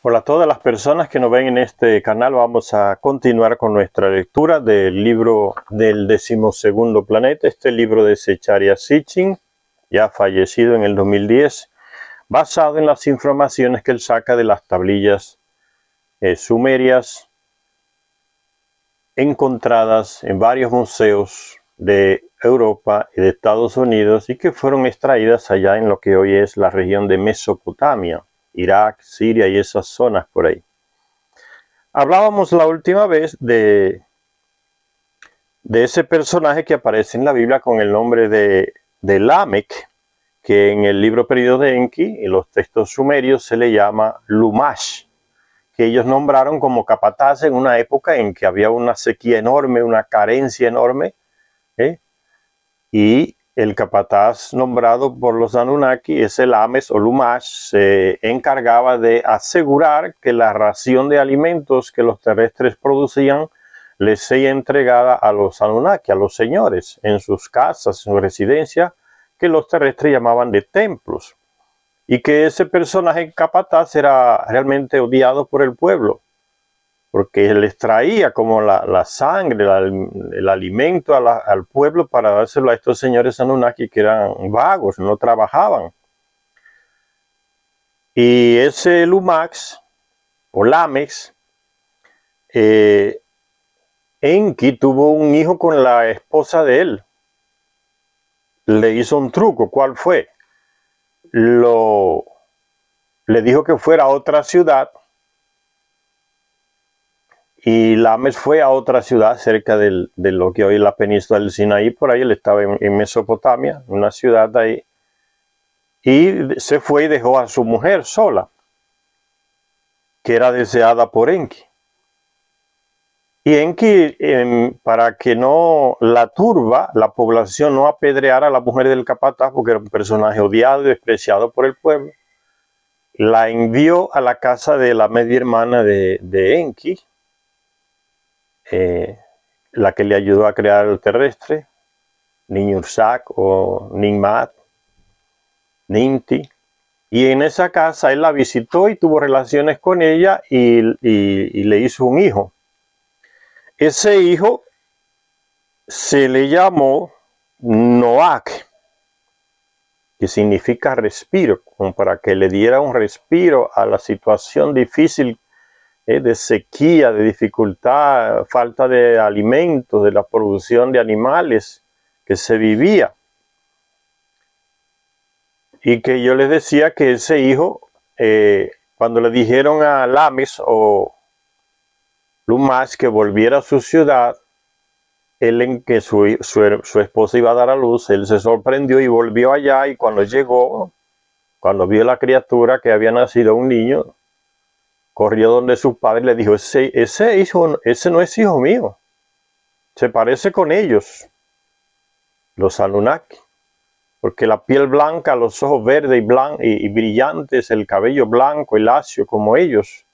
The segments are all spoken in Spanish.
Hola a todas las personas que nos ven en este canal. Vamos a continuar con nuestra lectura del libro del 12º planeta, este libro de Zecharia Sitchin, ya fallecido en el 2010, basado en las informaciones que él saca de las tablillas sumerias encontradas en varios museos de Europa y de Estados Unidos y que fueron extraídas allá en lo que hoy es la región de Mesopotamia, Irak, Siria y esas zonas por ahí. Hablábamos la última vez de ese personaje que aparece en la Biblia con el nombre de Lamec, que en el libro perdido de Enki, en los textos sumerios, se le llama Lumash, que ellos nombraron como capataz en una época en que había una sequía enorme, una carencia enorme, y el capataz nombrado por los Anunnaki, ese Lames o Lumash, se encargaba de asegurar que la ración de alimentos que los terrestres producían les sea entregada a los Anunnaki, a los señores, en sus casas, en su residencia, que los terrestres llamaban de templos. Y que ese personaje capataz era realmente odiado por el pueblo, porque les traía como la sangre, el alimento al pueblo para dárselo a estos señores Anunnaki que eran vagos, no trabajaban. Y ese Lumax, o Lamex, Enki tuvo un hijo con la esposa de él. Le hizo un truco. ¿Cuál fue? Le dijo que fuera a otra ciudad, y Lames fue a otra ciudad cerca de lo que hoy es la península del Sinaí. Por ahí él estaba en Mesopotamia, una ciudad ahí, y se fue y dejó a su mujer sola, que era deseada por Enki. Y Enki, para que no la turba, la población no apedreara a la mujer del capataz, porque era un personaje odiado y despreciado por el pueblo, la envió a la casa de la media hermana de Enki, la que le ayudó a crear el terrestre, Ninursak o Ninmat, Ninti. Y en esa casa él la visitó y tuvo relaciones con ella y le hizo un hijo. Ese hijo se le llamó Noak, que significa respiro, como para que le diera un respiro a la situación difícil de sequía, de dificultad, falta de alimentos, de la producción de animales que se vivía. Y que yo les decía que ese hijo, cuando le dijeron a Lames o Lumash que volviera a su ciudad, él en que su esposa iba a dar a luz, él se sorprendió y volvió allá, y cuando llegó, cuando vio la criatura que había nacido un niño, corrió donde su padre y le dijo, ese no es hijo mío, se parece con ellos, los Anunnaki, porque la piel blanca, los ojos verdes y brillantes, el cabello blanco y lacio como ellos.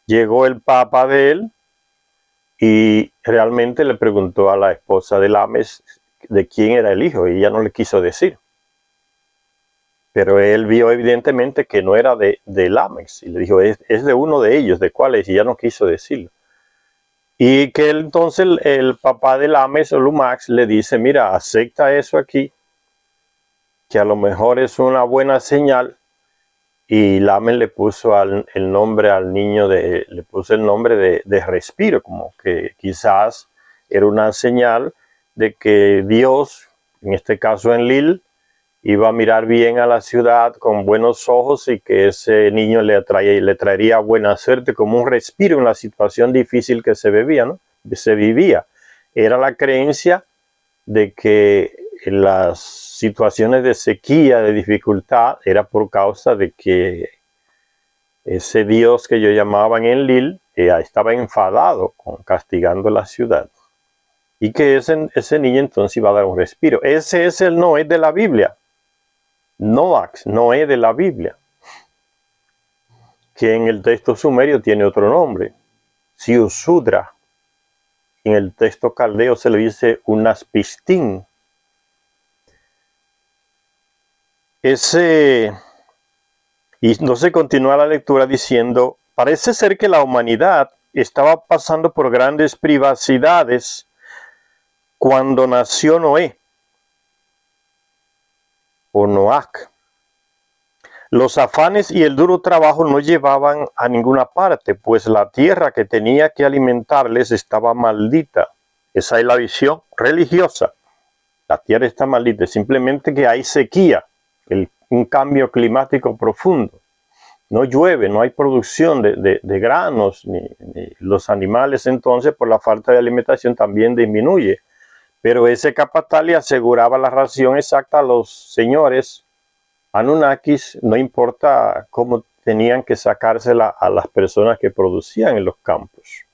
Llegó el papá de él y realmente le preguntó a la esposa de Lames de quién era el hijo, y ella no le quiso decir. Pero él vio evidentemente que no era de Lames, y le dijo, es de uno de ellos, ¿de cuál es? Y ella no quiso decirlo. Y que entonces el papá de Lames o Lumax le dice, mira, acepta eso aquí, que a lo mejor es una buena señal. Y Lames le puso el nombre al niño, le puso el nombre de respiro, como que quizás era una señal de que Dios, en este caso Enlil, iba a mirar bien a la ciudad con buenos ojos, y que ese niño le traería buena suerte, como un respiro en la situación difícil que se vivía, ¿no? Se vivía. Era la creencia de que las situaciones de sequía, de dificultad, era por causa de que ese Dios que yo llamaba en Enlil estaba enfadado castigando la ciudad, y que ese niño entonces iba a dar un respiro. Ese es el Noé de la Biblia. Noé de la Biblia, que en el texto sumerio tiene otro nombre, Siusudra. En el texto caldeo se le dice Unaspistín. Y entonces continúa la lectura diciendo Parece ser que la humanidad estaba pasando por grandes privacidades cuando nació Noé, o Noac. Los afanes y el duro trabajo no llevaban a ninguna parte, pues la tierra que tenía que alimentarles estaba maldita. Esa es la visión religiosa. La tierra está maldita, simplemente que hay sequía, un cambio climático profundo. No llueve, no hay producción de granos, ni los animales entonces por la falta de alimentación también disminuye. Pero ese capataz le aseguraba la ración exacta a los señores Anunnakis, no importa cómo tenían que sacársela a las personas que producían en los campos.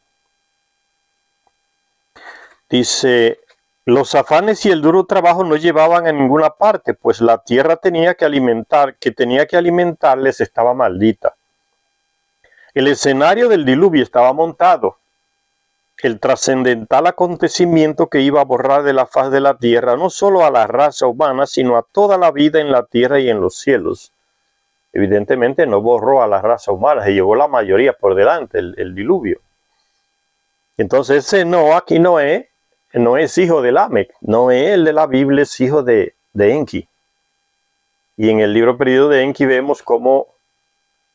Dice, los afanes y el duro trabajo no llevaban a ninguna parte, pues la tierra tenía que alimentarles estaba maldita. El escenario del diluvio estaba montado. El trascendental acontecimiento que iba a borrar de la faz de la tierra no solo a la raza humana, sino a toda la vida en la tierra y en los cielos. Evidentemente no borró a la raza humana, se llevó la mayoría por delante, el diluvio. Entonces ese Noé aquí no es hijo de Lamec, Noé, el de la Biblia, es hijo de Enki. Y en el libro perdido de Enki vemos cómo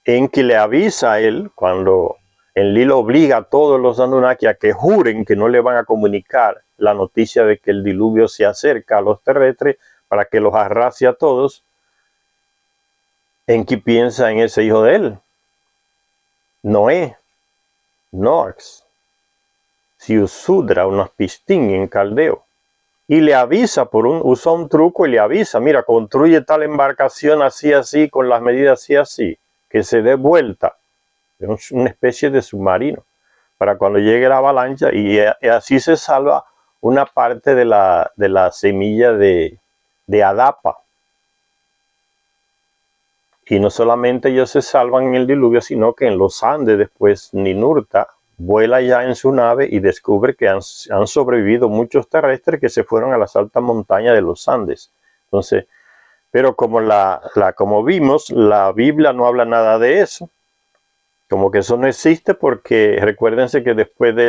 Enki le avisa a él cuando Enlil obliga a todos los Anunnaki a que juren que no le van a comunicar la noticia de que el diluvio se acerca a los terrestres para que los arrase a todos. Enki piensa en ese hijo de él, Noé, Noax, Siusudra, unos pistín en caldeo, y le avisa, usa un truco y le avisa, mira, construye tal embarcación así, así, con las medidas así, así, que se dé vuelta. Es una especie de submarino para cuando llegue la avalancha, y así se salva una parte de la semilla de Adapa. Y no solamente ellos se salvan en el diluvio, sino que en los Andes después Ninurta vuela ya en su nave y descubre que han sobrevivido muchos terrestres que se fueron a las altas montañas de los Andes. Entonces, pero como vimos, la Biblia no habla nada de eso. Como que eso no existe, porque recuérdense que después de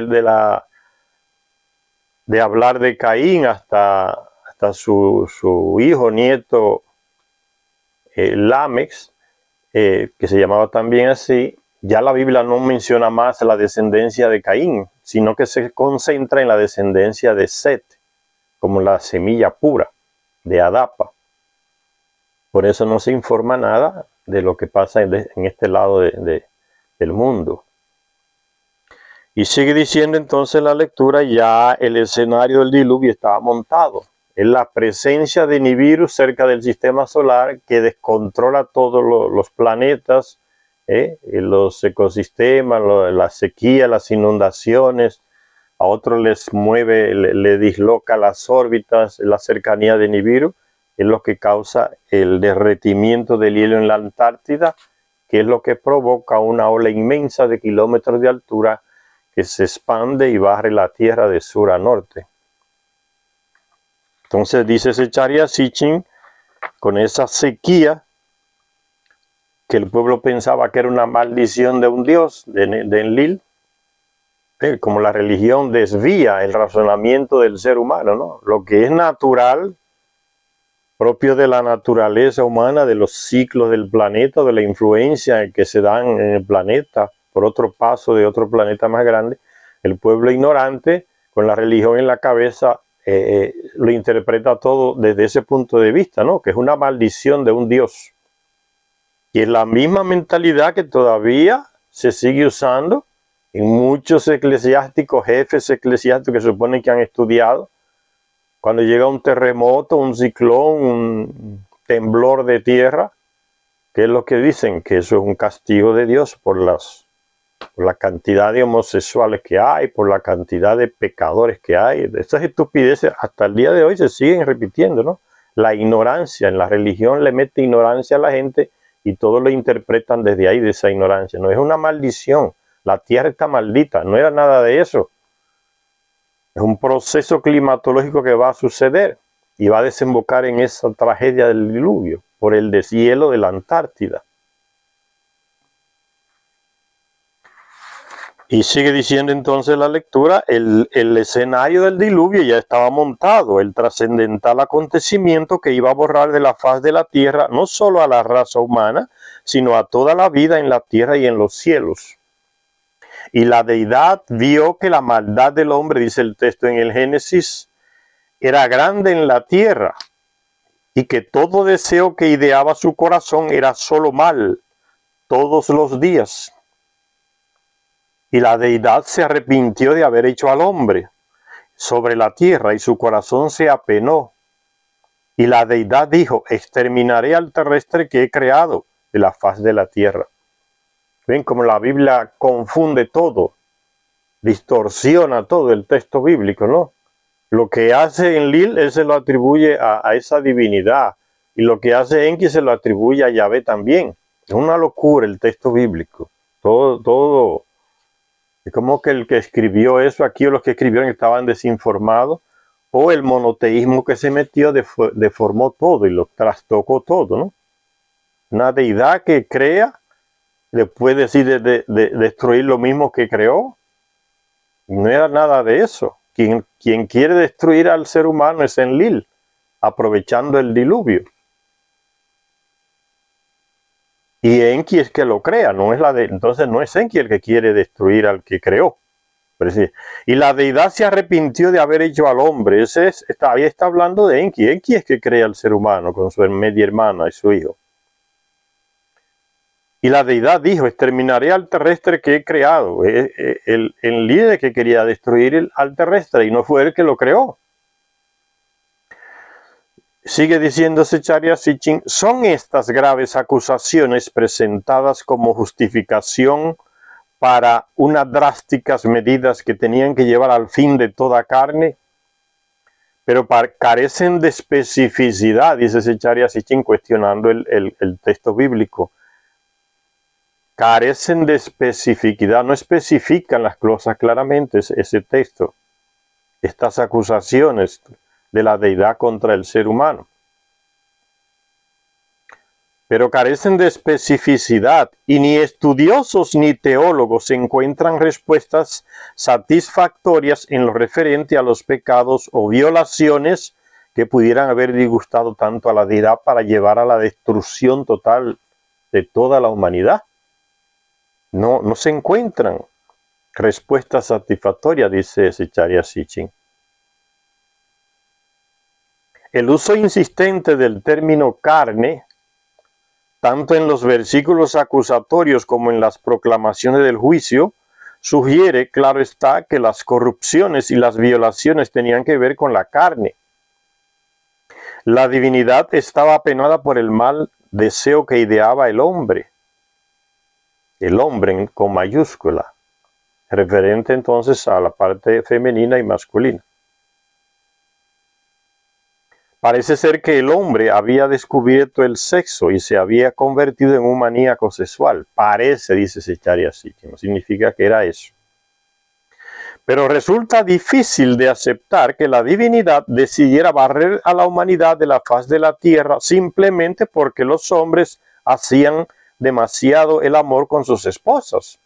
hablar de Caín hasta su hijo, nieto, Lamec, que se llamaba también así, ya la Biblia no menciona más la descendencia de Caín, sino que se concentra en la descendencia de Set, como la semilla pura de Adapa. Por eso no se informa nada de lo que pasa en este lado del mundo. Y sigue diciendo entonces la lectura, ya el escenario del diluvio estaba montado. Es la presencia de Nibiru cerca del sistema solar que descontrola todos los planetas, los ecosistemas, la sequía, las inundaciones. A otros les mueve, le disloca las órbitas, la cercanía de Nibiru. Es lo que causa el derretimiento del hielo en la Antártida, que es lo que provoca una ola inmensa de kilómetros de altura que se expande y barre la Tierra de sur a norte. Entonces dice Zecharia Sitchin, con esa sequía, que el pueblo pensaba que era una maldición de un dios, de Enlil, como la religión desvía el razonamiento del ser humano, ¿no? Lo que es natural, propio de la naturaleza humana, de los ciclos del planeta, de la influencia que se dan en el planeta, por otro paso de otro planeta más grande, el pueblo ignorante, con la religión en la cabeza, lo interpreta todo desde ese punto de vista, ¿no? Que es una maldición de un dios. Y es la misma mentalidad que todavía se sigue usando en muchos eclesiásticos, jefes eclesiásticos que se supone que han estudiado. Cuando llega un terremoto, un ciclón, un temblor de tierra, ¿qué es lo que dicen? Que eso es un castigo de Dios por la cantidad de homosexuales que hay, por la cantidad de pecadores que hay. Estas estupideces hasta el día de hoy se siguen repitiendo, ¿no? La ignorancia, en la religión le mete ignorancia a la gente y todos lo interpretan desde ahí, de esa ignorancia. No es una maldición, la tierra está maldita, no era nada de eso. Es un proceso climatológico que va a suceder y va a desembocar en esa tragedia del diluvio por el deshielo de la Antártida. Y sigue diciendo entonces la lectura, el escenario del diluvio ya estaba montado, el trascendental acontecimiento que iba a borrar de la faz de la tierra no solo a la raza humana, sino a toda la vida en la tierra y en los cielos. Y la deidad vio que la maldad del hombre, dice el texto en el Génesis, era grande en la tierra y que todo deseo que ideaba su corazón era solo mal todos los días. Y la deidad se arrepintió de haber hecho al hombre sobre la tierra y su corazón se apenó. Y la deidad dijo, exterminaré al terrestre que he creado de la faz de la tierra. Ven como la Biblia confunde todo, distorsiona todo el texto bíblico, ¿no? Lo que hace Enlil, él se lo atribuye a esa divinidad. Y lo que hace Enki se lo atribuye a Yahvé también. Es una locura el texto bíblico. Todo. Es como que el que escribió eso aquí o los que escribieron estaban desinformados. O el monoteísmo que se metió deformó todo y lo trastocó todo, ¿no? Una deidad que crea, después decide destruir lo mismo que creó. No era nada de eso. Quien quiere destruir al ser humano es Enlil, aprovechando el diluvio. Y Enki es que lo crea, entonces no es Enki el que quiere destruir al que creó. Y la deidad se arrepintió de haber hecho al hombre. Ahí está hablando de Enki. Enki es que crea al ser humano con su media hermana y su hijo. Y la deidad dijo, exterminaré al terrestre que he creado. El líder que quería destruir al terrestre y no fue él que lo creó. Sigue diciendo Zecharia Sitchin, ¿son estas graves acusaciones presentadas como justificación para unas drásticas medidas que tenían que llevar al fin de toda carne? Pero carecen de especificidad, dice Zecharia Sitchin cuestionando el texto bíblico. Carecen de especificidad, no especifican las cosas claramente ese texto, estas acusaciones de la deidad contra el ser humano. Pero carecen de especificidad y ni estudiosos ni teólogos encuentran respuestas satisfactorias en lo referente a los pecados o violaciones que pudieran haber disgustado tanto a la deidad para llevar a la destrucción total de toda la humanidad. No se encuentran respuestas satisfactorias, dice Zecharia Sitchin. El uso insistente del término carne, tanto en los versículos acusatorios como en las proclamaciones del juicio, sugiere, claro está, que las corrupciones y las violaciones tenían que ver con la carne. La divinidad estaba apenada por el mal deseo que ideaba el hombre con mayúscula, referente entonces a la parte femenina y masculina. Parece ser que el hombre había descubierto el sexo y se había convertido en un maníaco sexual. Parece, dice Zecharia Sitchin, no significa que era eso. Pero resulta difícil de aceptar que la divinidad decidiera barrer a la humanidad de la faz de la tierra simplemente porque los hombres hacían demasiado el amor con sus esposas.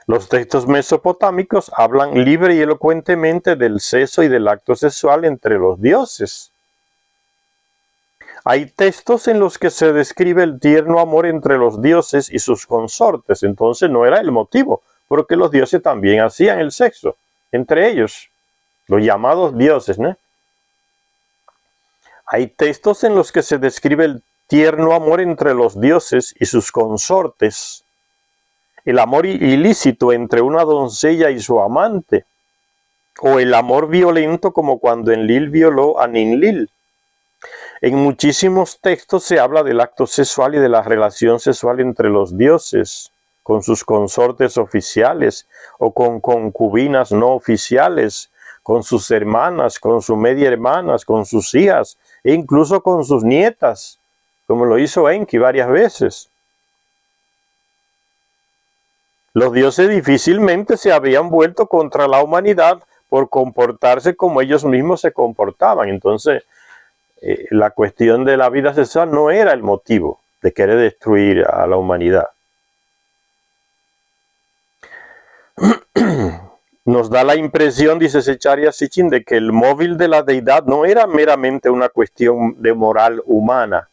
Los textos mesopotámicos hablan libre y elocuentemente del sexo y del acto sexual entre los dioses. Hay textos en los que se describe el tierno amor entre los dioses y sus consortes, entonces no era el motivo, porque los dioses también hacían el sexo entre ellos, los llamados dioses, ¿no? Hay textos en los que se describe el tierno amor entre los dioses y sus consortes, el amor ilícito entre una doncella y su amante, o el amor violento como cuando Enlil violó a Ninlil. En muchísimos textos se habla del acto sexual y de la relación sexual entre los dioses, con sus consortes oficiales o con concubinas no oficiales, con sus hermanas, con sus media hermanas, con sus hijas e incluso con sus nietas, como lo hizo Enki varias veces. Los dioses difícilmente se habían vuelto contra la humanidad por comportarse como ellos mismos se comportaban. Entonces, la cuestión de la vida sexual no era el motivo de querer destruir a la humanidad. nos da la impresión, dice Zecharia Sitchin, de que el móvil de la deidad no era meramente una cuestión de moral humana,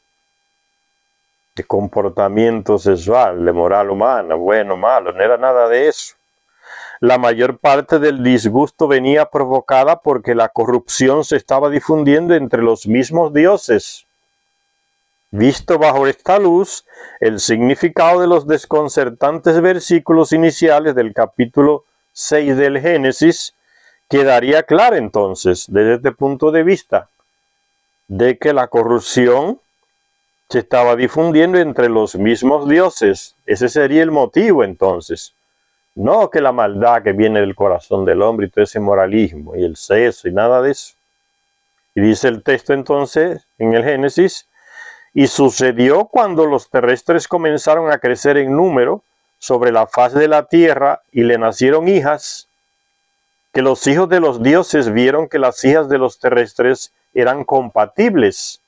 de comportamiento sexual, de moral humana, bueno, malo, no era nada de eso. La mayor parte del disgusto venía provocada porque la corrupción se estaba difundiendo entre los mismos dioses. Visto bajo esta luz, el significado de los desconcertantes versículos iniciales del capítulo 6 del Génesis quedaría claro entonces, desde este punto de vista, de que la corrupción se estaba difundiendo entre los mismos dioses. Ese sería el motivo entonces. No que la maldad que viene del corazón del hombre y todo ese moralismo y el sexo y nada de eso. Y dice el texto entonces en el Génesis, y sucedió cuando los terrestres comenzaron a crecer en número sobre la faz de la tierra y le nacieron hijas, que los hijos de los dioses vieron que las hijas de los terrestres eran compatibles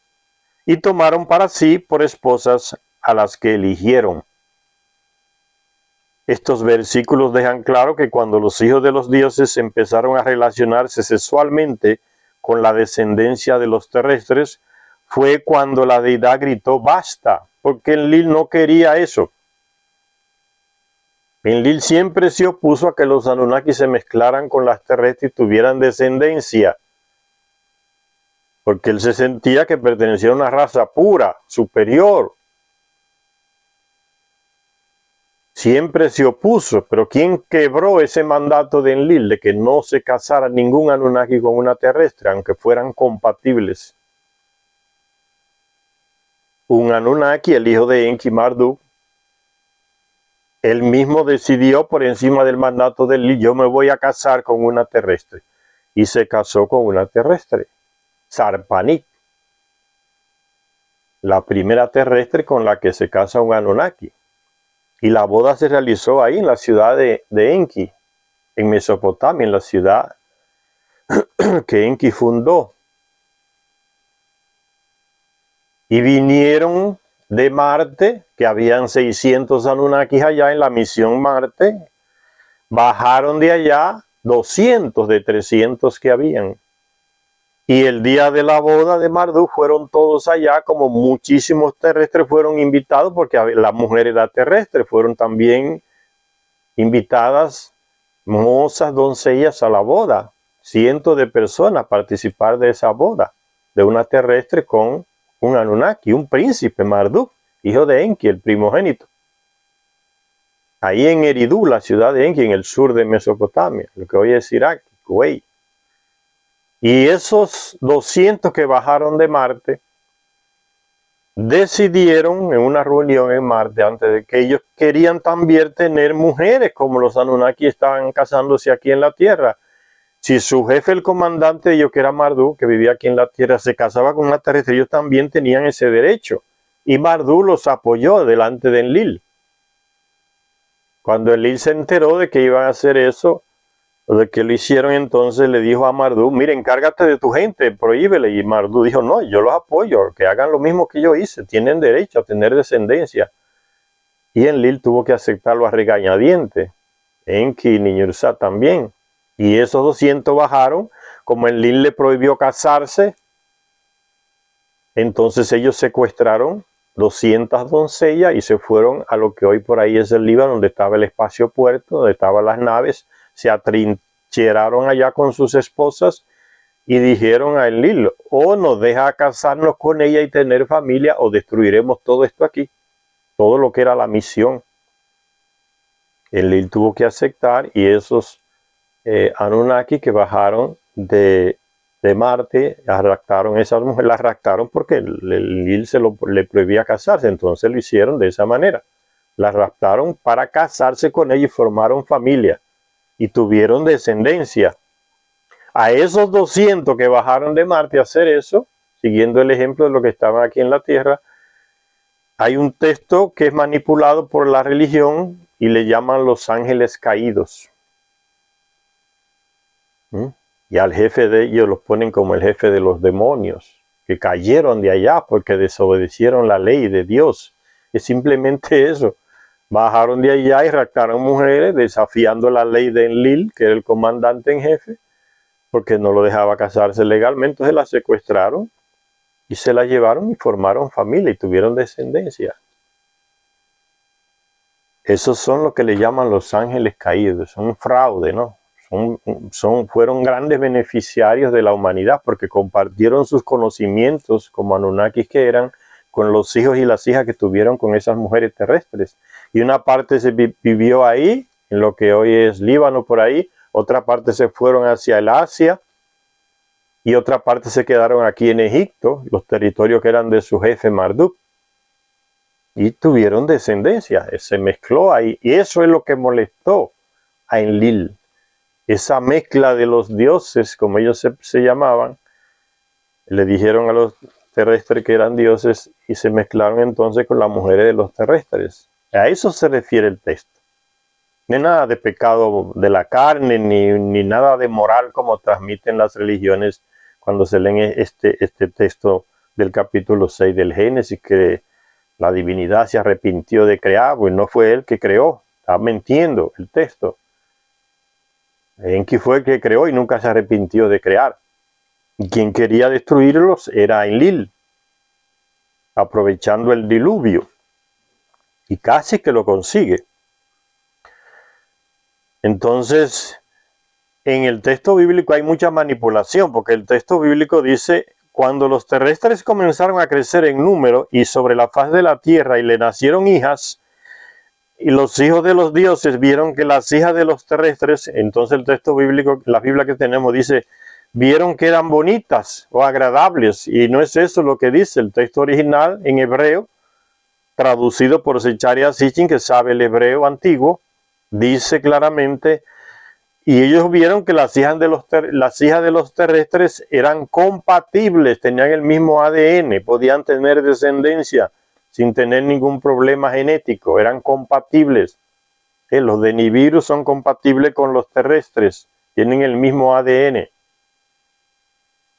y tomaron para sí por esposas a las que eligieron. Estos versículos dejan claro que cuando los hijos de los dioses empezaron a relacionarse sexualmente con la descendencia de los terrestres, fue cuando la deidad gritó basta, porque Enlil no quería eso. Enlil siempre se opuso a que los Anunnaki se mezclaran con las terrestres y tuvieran descendencia, porque él se sentía que pertenecía a una raza pura, superior. Siempre se opuso, pero ¿quién quebró ese mandato de Enlil de que no se casara ningún Anunnaki con una terrestre, aunque fueran compatibles? Un Anunnaki, el hijo de Enki, Marduk, él mismo decidió por encima del mandato de Enlil, yo me voy a casar con una terrestre. Y se casó con una terrestre, Sarpanit, la primera terrestre con la que se casa un Anunnaki. Y la boda se realizó ahí en la ciudad de Enki, en Mesopotamia, en la ciudad que Enki fundó. Y vinieron de Marte, que habían 600 Anunnakis allá en la misión Marte, bajaron de allá 200 de 300 que habían. Y el día de la boda de Marduk fueron todos allá, como muchísimos terrestres fueron invitados, porque la mujer era terrestre, fueron también invitadas mozas, doncellas a la boda. Cientos de personas participar de esa boda, de una terrestre con un Anunnaki, un príncipe, Marduk, hijo de Enki, el primogénito. Ahí en Eridu, la ciudad de Enki, en el sur de Mesopotamia, lo que hoy es Irak, Kuwait. Y esos 200 que bajaron de Marte decidieron en una reunión en Marte, antes de que ellos querían también tener mujeres, como los Anunnaki estaban casándose aquí en la Tierra. Si su jefe, el comandante de ellos, que era Marduk, que vivía aquí en la Tierra, se casaba con una terrestre, ellos también tenían ese derecho. Y Marduk los apoyó delante de Enlil. Cuando Enlil se enteró de que iban a hacer eso, o de que lo hicieron, entonces le dijo a Marduk, mira, encárgate de tu gente, prohíbele. Y Marduk dijo, no, yo los apoyo, que hagan lo mismo que yo hice, tienen derecho a tener descendencia. Y Enlil tuvo que aceptarlo a regañadientes. Enki y Niñursa también. Y esos 200 bajaron, como Enlil le prohibió casarse, entonces ellos secuestraron 200 doncellas y se fueron a lo que hoy por ahí es el Líbano, donde estaba el espacio puerto, donde estaban las naves, se atrincheraron allá con sus esposas y dijeron a Enlil, o nos deja casarnos con ella y tener familia, o destruiremos todo esto aquí, todo lo que era la misión. Enlil tuvo que aceptar y esos Anunnaki que bajaron de Marte, raptaron esas mujeres, las raptaron porque Enlil le prohibía casarse, entonces lo hicieron de esa manera. Las raptaron para casarse con ella y formaron familia y tuvieron descendencia. A esos 200 que bajaron de Marte a hacer eso, siguiendo el ejemplo de lo que estaban aquí en la Tierra, hay un texto que es manipulado por la religión y le llaman los ángeles caídos. Y al jefe de ellos los ponen como el jefe de los demonios, que cayeron de allá porque desobedecieron la ley de Dios. Es simplemente eso. Bajaron de allá y raptaron mujeres, desafiando la ley de Enlil, que era el comandante en jefe, porque no lo dejaba casarse legalmente. Entonces la secuestraron y se la llevaron y formaron familia y tuvieron descendencia. Esos son lo que le llaman los ángeles caídos, son fraude, ¿no? Fueron grandes beneficiarios de la humanidad porque compartieron sus conocimientos como Anunnakis que eran con los hijos y las hijas que tuvieron con esas mujeres terrestres. Y una parte se vivió ahí, en lo que hoy es Líbano por ahí, otra parte se fueron hacia el Asia y otra parte se quedaron aquí en Egipto, los territorios que eran de su jefe Marduk. Y tuvieron descendencia, se mezcló ahí. Y eso es lo que molestó a Enlil. Esa mezcla de los dioses, como ellos se llamaban, le dijeron a los terrestres que eran dioses y se mezclaron entonces con las mujeres de los terrestres. A eso se refiere el texto. No es nada de pecado de la carne, ni nada de moral como transmiten las religiones cuando se leen este texto del capítulo 6 del Génesis, que la divinidad se arrepintió de crear, pues no fue él que creó, está mintiendo el texto. Enki fue el que creó y nunca se arrepintió de crear. Y quien quería destruirlos era Enlil, aprovechando el diluvio. Y casi que lo consigue. Entonces, en el texto bíblico hay mucha manipulación, porque el texto bíblico dice: cuando los terrestres comenzaron a crecer en número y sobre la faz de la tierra y le nacieron hijas, y los hijos de los dioses vieron que las hijas de los terrestres, entonces el texto bíblico, la Biblia que tenemos dice, vieron que eran bonitas o agradables, y no es eso lo que dice el texto original en hebreo, traducido por Zecharia Sitchin, que sabe el hebreo antiguo, dice claramente: y ellos vieron que las hijas de los terrestres eran compatibles, tenían el mismo ADN, podían tener descendencia sin tener ningún problema genético, eran compatibles. Los de Nibiru son compatibles con los terrestres, tienen el mismo ADN.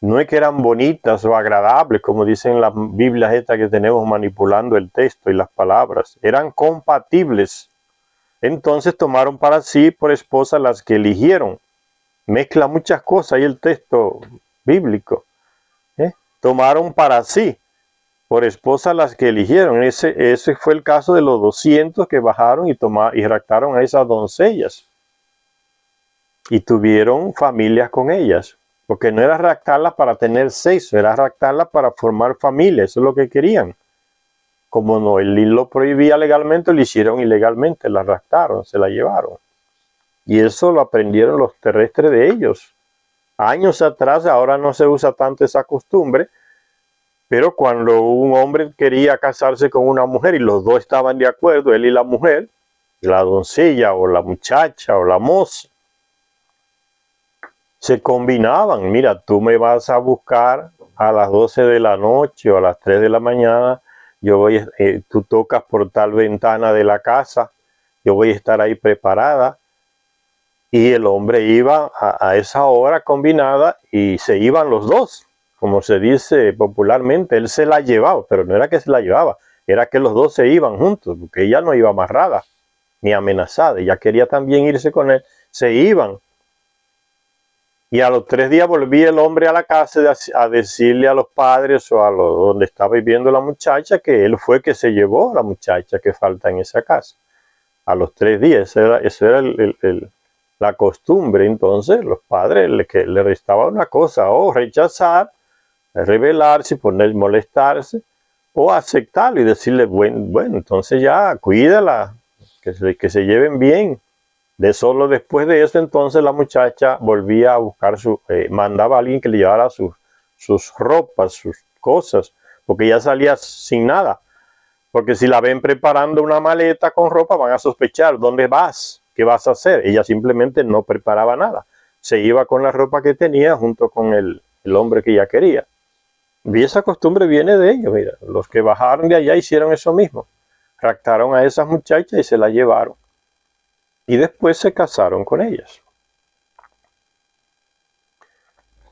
No es que eran bonitas o agradables, como dicen las Biblias estas que tenemos manipulando el texto y las palabras, eran compatibles. Entonces tomaron para sí por esposa las que eligieron. Mezcla muchas cosas ahí el texto bíblico. Tomaron para sí por esposa las que eligieron. Ese fue el caso de los 200 que bajaron y raptaron a esas doncellas. Y tuvieron familias con ellas. Porque no era raptarlas para tener sexo, era raptarlas para formar familia. Eso es lo que querían. Como no, el Enlil lo prohibía legalmente, lo hicieron ilegalmente, la raptaron, se la llevaron. Y eso lo aprendieron los terrestres de ellos. Años atrás, ahora no se usa tanto esa costumbre, pero cuando un hombre quería casarse con una mujer y los dos estaban de acuerdo, él y la mujer, la doncella o la muchacha o la moza, se combinaban. Mira, tú me vas a buscar a las 12 de la noche o a las 3 de la mañana, tú tocas por tal ventana de la casa, yo voy a estar ahí preparada. Y el hombre iba a esa hora combinada y se iban los dos, como se dice popularmente. Él se la llevaba, pero no era que se la llevaba, era que los dos se iban juntos, porque ella no iba amarrada ni amenazada, ella quería también irse con él, se iban. Y a los 3 días volvía el hombre a la casa a decirle a los padres o donde estaba viviendo la muchacha que él fue que se llevó a la muchacha que falta en esa casa. A los 3 días, eso era la costumbre. Entonces los padres le restaba una cosa: o rechazar, rebelarse, molestarse, o aceptarlo y decirle, bueno, entonces ya, cuídala, que se lleven bien. Solo después de eso, entonces la muchacha volvía a buscar mandaba a alguien que le llevara sus ropas, sus cosas, porque ya salía sin nada. Porque si la ven preparando una maleta con ropa, van a sospechar: ¿dónde vas? ¿Qué vas a hacer? Ella simplemente no preparaba nada. Se iba con la ropa que tenía junto con el hombre que ella quería. Y esa costumbre viene de ellos. Mira, los que bajaron de allá hicieron eso mismo. Raptaron a esas muchachas y se las llevaron. Y después se casaron con ellas.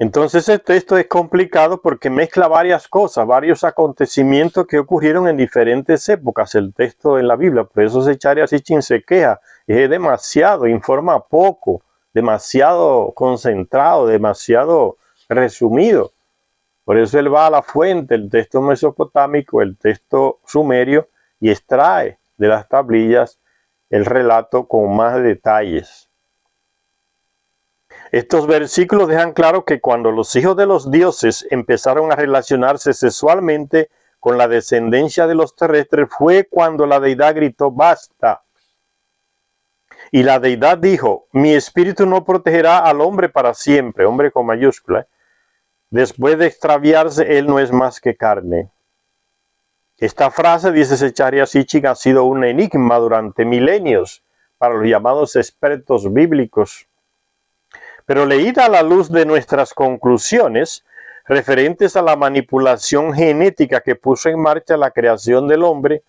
Entonces el texto es complicado porque mezcla varias cosas, varios acontecimientos que ocurrieron en diferentes épocas, el texto en la Biblia. Por eso Zecharia Sitchin se queja, es demasiado, informa poco, demasiado concentrado, demasiado resumido. Por eso él va a la fuente, el texto mesopotámico, el texto sumerio, y extrae de las tablillas el relato con más detalles. Estos versículos dejan claro que cuando los hijos de los dioses empezaron a relacionarse sexualmente con la descendencia de los terrestres, fue cuando la deidad gritó basta. Y la deidad dijo, mi espíritu no protegerá al hombre para siempre, hombre con mayúscula. Después de extraviarse, él no es más que carne. Esta frase, dice Zecharia Sitchin, ha sido un enigma durante milenios para los llamados expertos bíblicos. Pero leída a la luz de nuestras conclusiones referentes a la manipulación genética que puso en marcha la creación del hombre,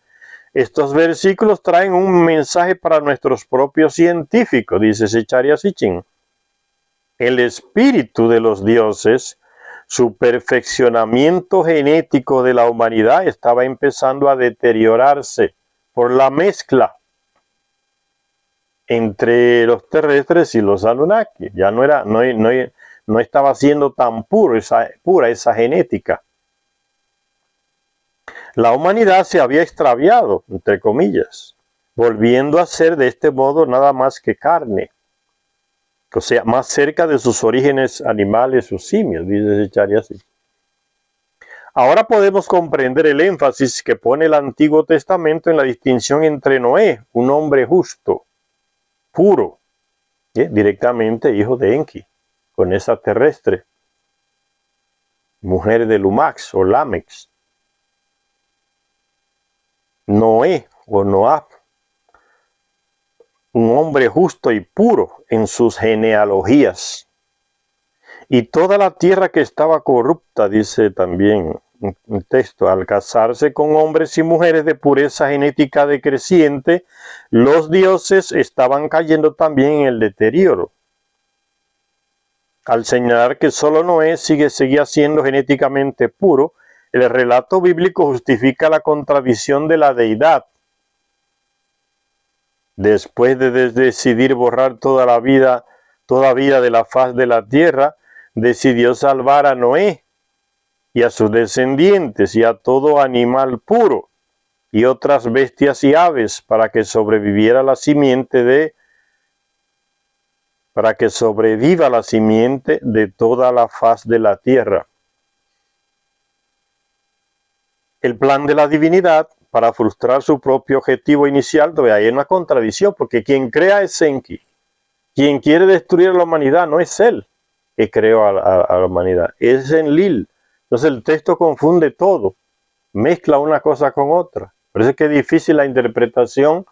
estos versículos traen un mensaje para nuestros propios científicos, dice Zecharia Sitchin. El espíritu de los dioses, su perfeccionamiento genético de la humanidad estaba empezando a deteriorarse por la mezcla entre los terrestres y los Anunnaki. Ya no estaba siendo tan pura esa genética. La humanidad se había extraviado, entre comillas, volviendo a ser de este modo nada más que carne. O sea, más cerca de sus orígenes animales o simios, dice Zecharia así. Ahora podemos comprender el énfasis que pone el Antiguo Testamento en la distinción entre Noé, un hombre justo, puro, directamente hijo de Enki, con esa terrestre, mujer de Lumax o Lamex. Noé o Noab, un hombre justo y puro en sus genealogías. Y toda la tierra que estaba corrupta, dice también un texto, al casarse con hombres y mujeres de pureza genética decreciente, los dioses estaban cayendo también en el deterioro. Al señalar que solo Noé seguía siendo genéticamente puro, el relato bíblico justifica la contradicción de la deidad. Después de decidir borrar toda vida de la faz de la tierra, decidió salvar a Noé y a sus descendientes y a todo animal puro y otras bestias y aves para que sobreviva la simiente de toda la faz de la tierra. El plan de la divinidad para frustrar su propio objetivo inicial, hay una contradicción, porque quien crea es Enki. Quien quiere destruir a la humanidad no es él que creó a la humanidad, es Enlil. Entonces el texto confunde todo, mezcla una cosa con otra. Por eso es que es difícil la interpretación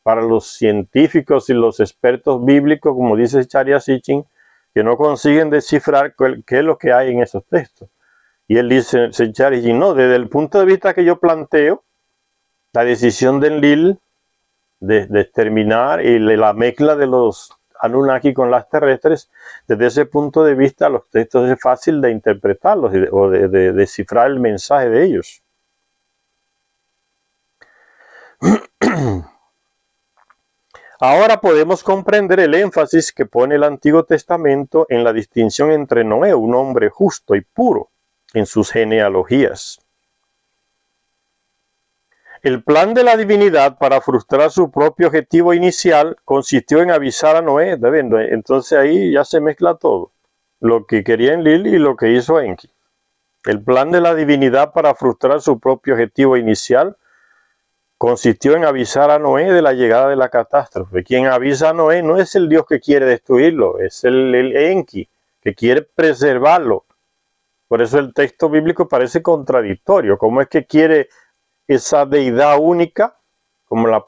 para los científicos y los expertos bíblicos, como dice Zecharia Sitchin, que no consiguen descifrar qué es lo que hay en esos textos. Y él dice, Zecharia Sitchin, no, desde el punto de vista que yo planteo, la decisión de Enlil de exterminar y la mezcla de los Anunnaki con las terrestres, desde ese punto de vista los textos es fácil de interpretarlos o de descifrar el mensaje de ellos. Ahora podemos comprender el énfasis que pone el Antiguo Testamento en la distinción entre Noé, un hombre justo y puro, en sus genealogías. El plan de la divinidad para frustrar su propio objetivo inicial consistió en avisar a Noé. Entonces ahí ya se mezcla todo, lo que quería Enlil y lo que hizo Enki. El plan de la divinidad para frustrar su propio objetivo inicial consistió en avisar a Noé de la llegada de la catástrofe. Quien avisa a Noé no es el Dios que quiere destruirlo, es el Enki, que quiere preservarlo. Por eso el texto bíblico parece contradictorio. ¿Cómo es que quiere esa deidad única, como la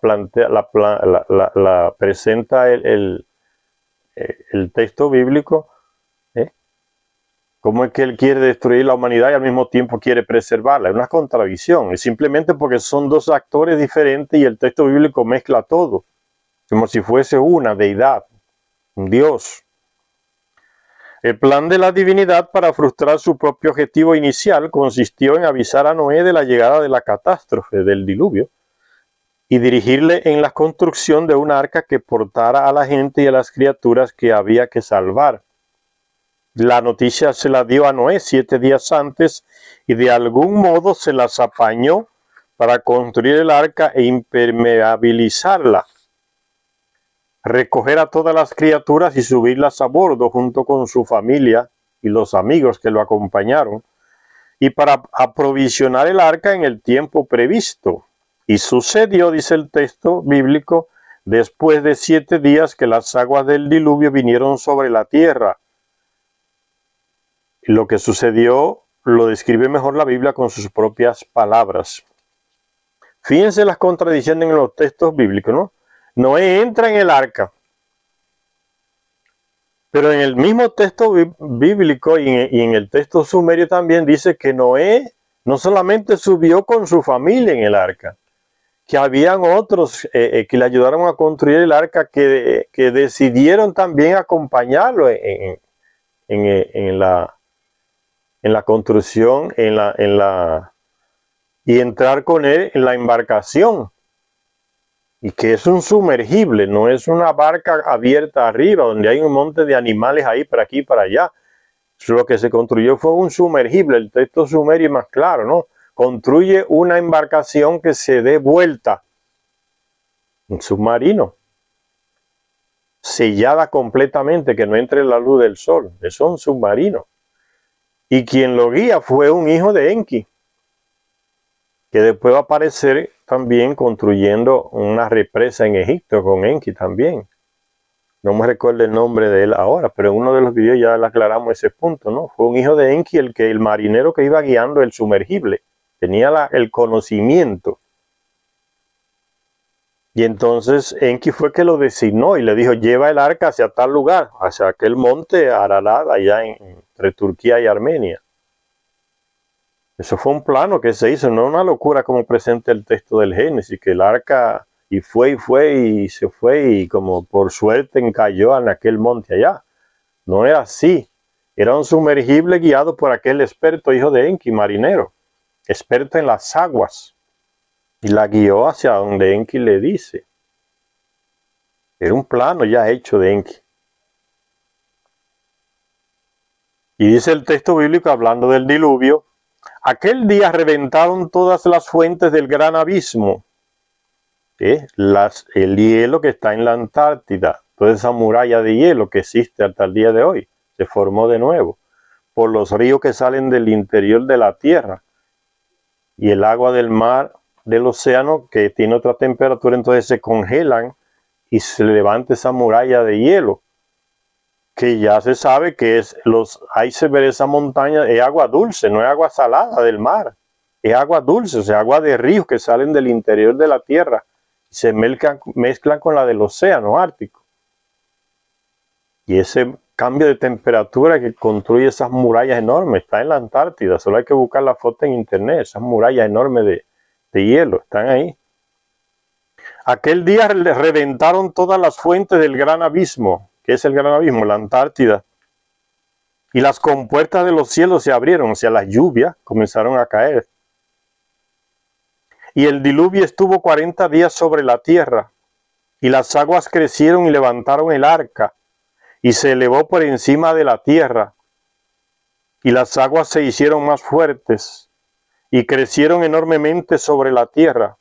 presenta el texto bíblico? ¿Cómo es que él quiere destruir la humanidad y al mismo tiempo quiere preservarla? Es una contradicción. Es simplemente porque son dos actores diferentes y el texto bíblico mezcla todo, como si fuese una deidad, un Dios. El plan de la divinidad para frustrar su propio objetivo inicial consistió en avisar a Noé de la llegada de la catástrofe, del diluvio, y dirigirle en la construcción de un arca que portara a la gente y a las criaturas que había que salvar. La noticia se la dio a Noé 7 días antes y de algún modo se las apañó para construir el arca e impermeabilizarla, recoger a todas las criaturas y subirlas a bordo junto con su familia y los amigos que lo acompañaron, y para aprovisionar el arca en el tiempo previsto. Y sucedió, dice el texto bíblico, después de 7 días que las aguas del diluvio vinieron sobre la tierra. Lo que sucedió lo describe mejor la Biblia con sus propias palabras. Fíjense las contradicciones en los textos bíblicos, ¿no? Noé entra en el arca, pero en el mismo texto bíblico y en el texto sumerio también dice que Noé no solamente subió con su familia en el arca, que habían otros que le ayudaron a construir el arca que decidieron también acompañarlo en la construcción y entrar con él en la embarcación. Y que es un sumergible, no es una barca abierta arriba donde hay un monte de animales ahí para aquí y para allá. Lo que se construyó fue un sumergible. El texto sumerio es más claro, ¿no? Construye una embarcación que se dé vuelta, un submarino, sellada completamente, que no entre la luz del sol. Es un submarino. Y quien lo guía fue un hijo de Enki, que después va a aparecer también construyendo una represa en Egipto con Enki también. No me recuerdo el nombre de él ahora, pero en uno de los videos ya le aclaramos ese punto, ¿no? Fue un hijo de Enki el marinero que iba guiando el sumergible. Tenía el conocimiento. Y entonces Enki fue que lo designó y le dijo, lleva el arca hacia tal lugar, hacia aquel monte Ararat, allá entre Turquía y Armenia. Eso fue un plano que se hizo, no una locura como presenta el texto del Génesis, que el arca y se fue y como por suerte encalló en aquel monte allá. No era así. Era un sumergible guiado por aquel experto hijo de Enki, marinero, experto en las aguas. Y la guió hacia donde Enki le dice. Era un plano ya hecho de Enki. Y dice el texto bíblico hablando del diluvio, aquel día reventaron todas las fuentes del gran abismo, el hielo que está en la Antártida, toda esa muralla de hielo que existe hasta el día de hoy, se formó de nuevo, por los ríos que salen del interior de la tierra, y el agua del mar, del océano, que tiene otra temperatura, entonces se congelan y se levanta esa muralla de hielo, que ya se sabe que ahí se ve esa montaña, es agua dulce, no es agua salada del mar, es agua dulce, o sea, agua de ríos que salen del interior de la tierra y se mezclan con la del océano Ártico. Y ese cambio de temperatura que construye esas murallas enormes está en la Antártida, solo hay que buscar la foto en internet, esas murallas enormes de hielo, están ahí. Aquel día reventaron todas las fuentes del gran abismo. ¿Qué es el gran abismo? La Antártida. Y las compuertas de los cielos se abrieron, o sea, las lluvias comenzaron a caer. Y el diluvio estuvo 40 días sobre la tierra, y las aguas crecieron y levantaron el arca, y se elevó por encima de la tierra, y las aguas se hicieron más fuertes, y crecieron enormemente sobre la tierra.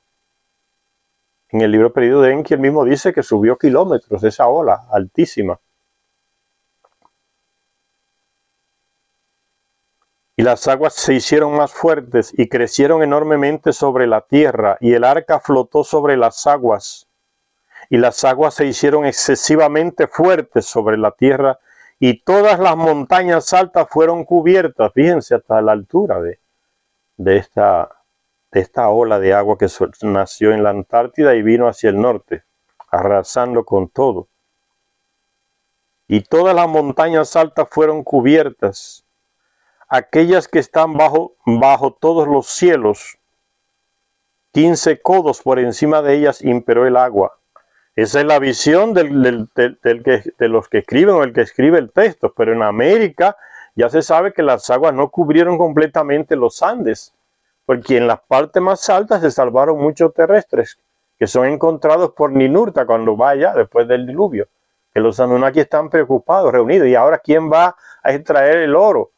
En el libro perdido de Enki, él mismo dice que subió kilómetros esa ola altísima. Y las aguas se hicieron más fuertes y crecieron enormemente sobre la tierra, y el arca flotó sobre las aguas. Y las aguas se hicieron excesivamente fuertes sobre la tierra, y todas las montañas altas fueron cubiertas. Fíjense hasta la altura de esta ola de agua que nació en la Antártida y vino hacia el norte, arrasando con todo. Y todas las montañas altas fueron cubiertas, aquellas que están bajo todos los cielos. 15 codos por encima de ellas imperó el agua. Esa es la visión de los que escriben o el que escribe el texto. Pero en América ya se sabe que las aguas no cubrieron completamente los Andes, porque en las partes más altas se salvaron muchos terrestres que son encontrados por Ninurta cuando va allá después del diluvio. Que los Anunnaki están preocupados, reunidos. Y ahora, ¿quién va a extraer el oro?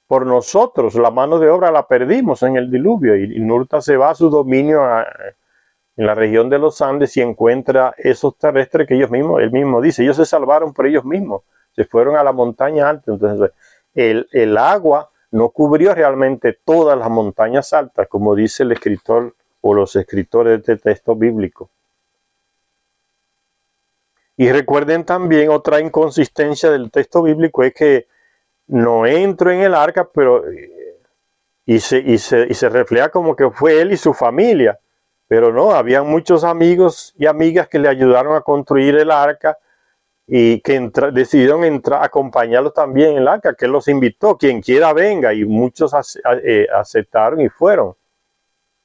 Por nosotros, la mano de obra la perdimos en el diluvio. Y Ninurta se va a su dominio en la región de los Andes y encuentra esos terrestres que ellos mismos, él mismo dice, ellos se salvaron por ellos mismos. Se fueron a la montaña alta. Entonces, el agua no cubrió realmente todas las montañas altas, como dice el escritor o los escritores de este texto bíblico. Y recuerden también otra inconsistencia del texto bíblico es que Noé entró en el arca, pero y se refleja como que fue él y su familia, pero no, habían muchos amigos y amigas que le ayudaron a construir el arca y que decidieron entrar, acompañarlos también en el arca, que él los invitó, quien quiera venga, y muchos aceptaron y fueron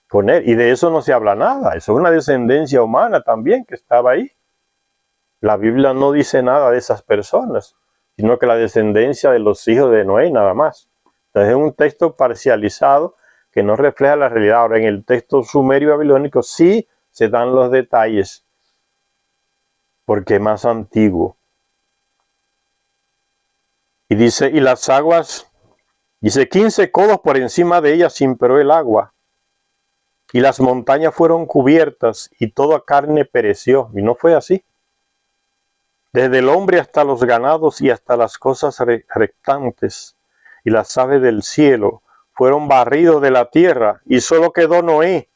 con él. Y de eso no se habla nada, eso es una descendencia humana también que estaba ahí. La Biblia no dice nada de esas personas, sino que la descendencia de los hijos de Noé nada más. Entonces es un texto parcializado que no refleja la realidad. Ahora en el texto sumerio babilónico sí se dan los detalles, porque es más antiguo. Y dice, y las aguas, dice, 15 codos por encima de ellas imperó el agua, y las montañas fueron cubiertas, y toda carne pereció. Y no fue así. Desde el hombre hasta los ganados y hasta las cosas rectantes, y las aves del cielo, fueron barridos de la tierra, y solo quedó Noé,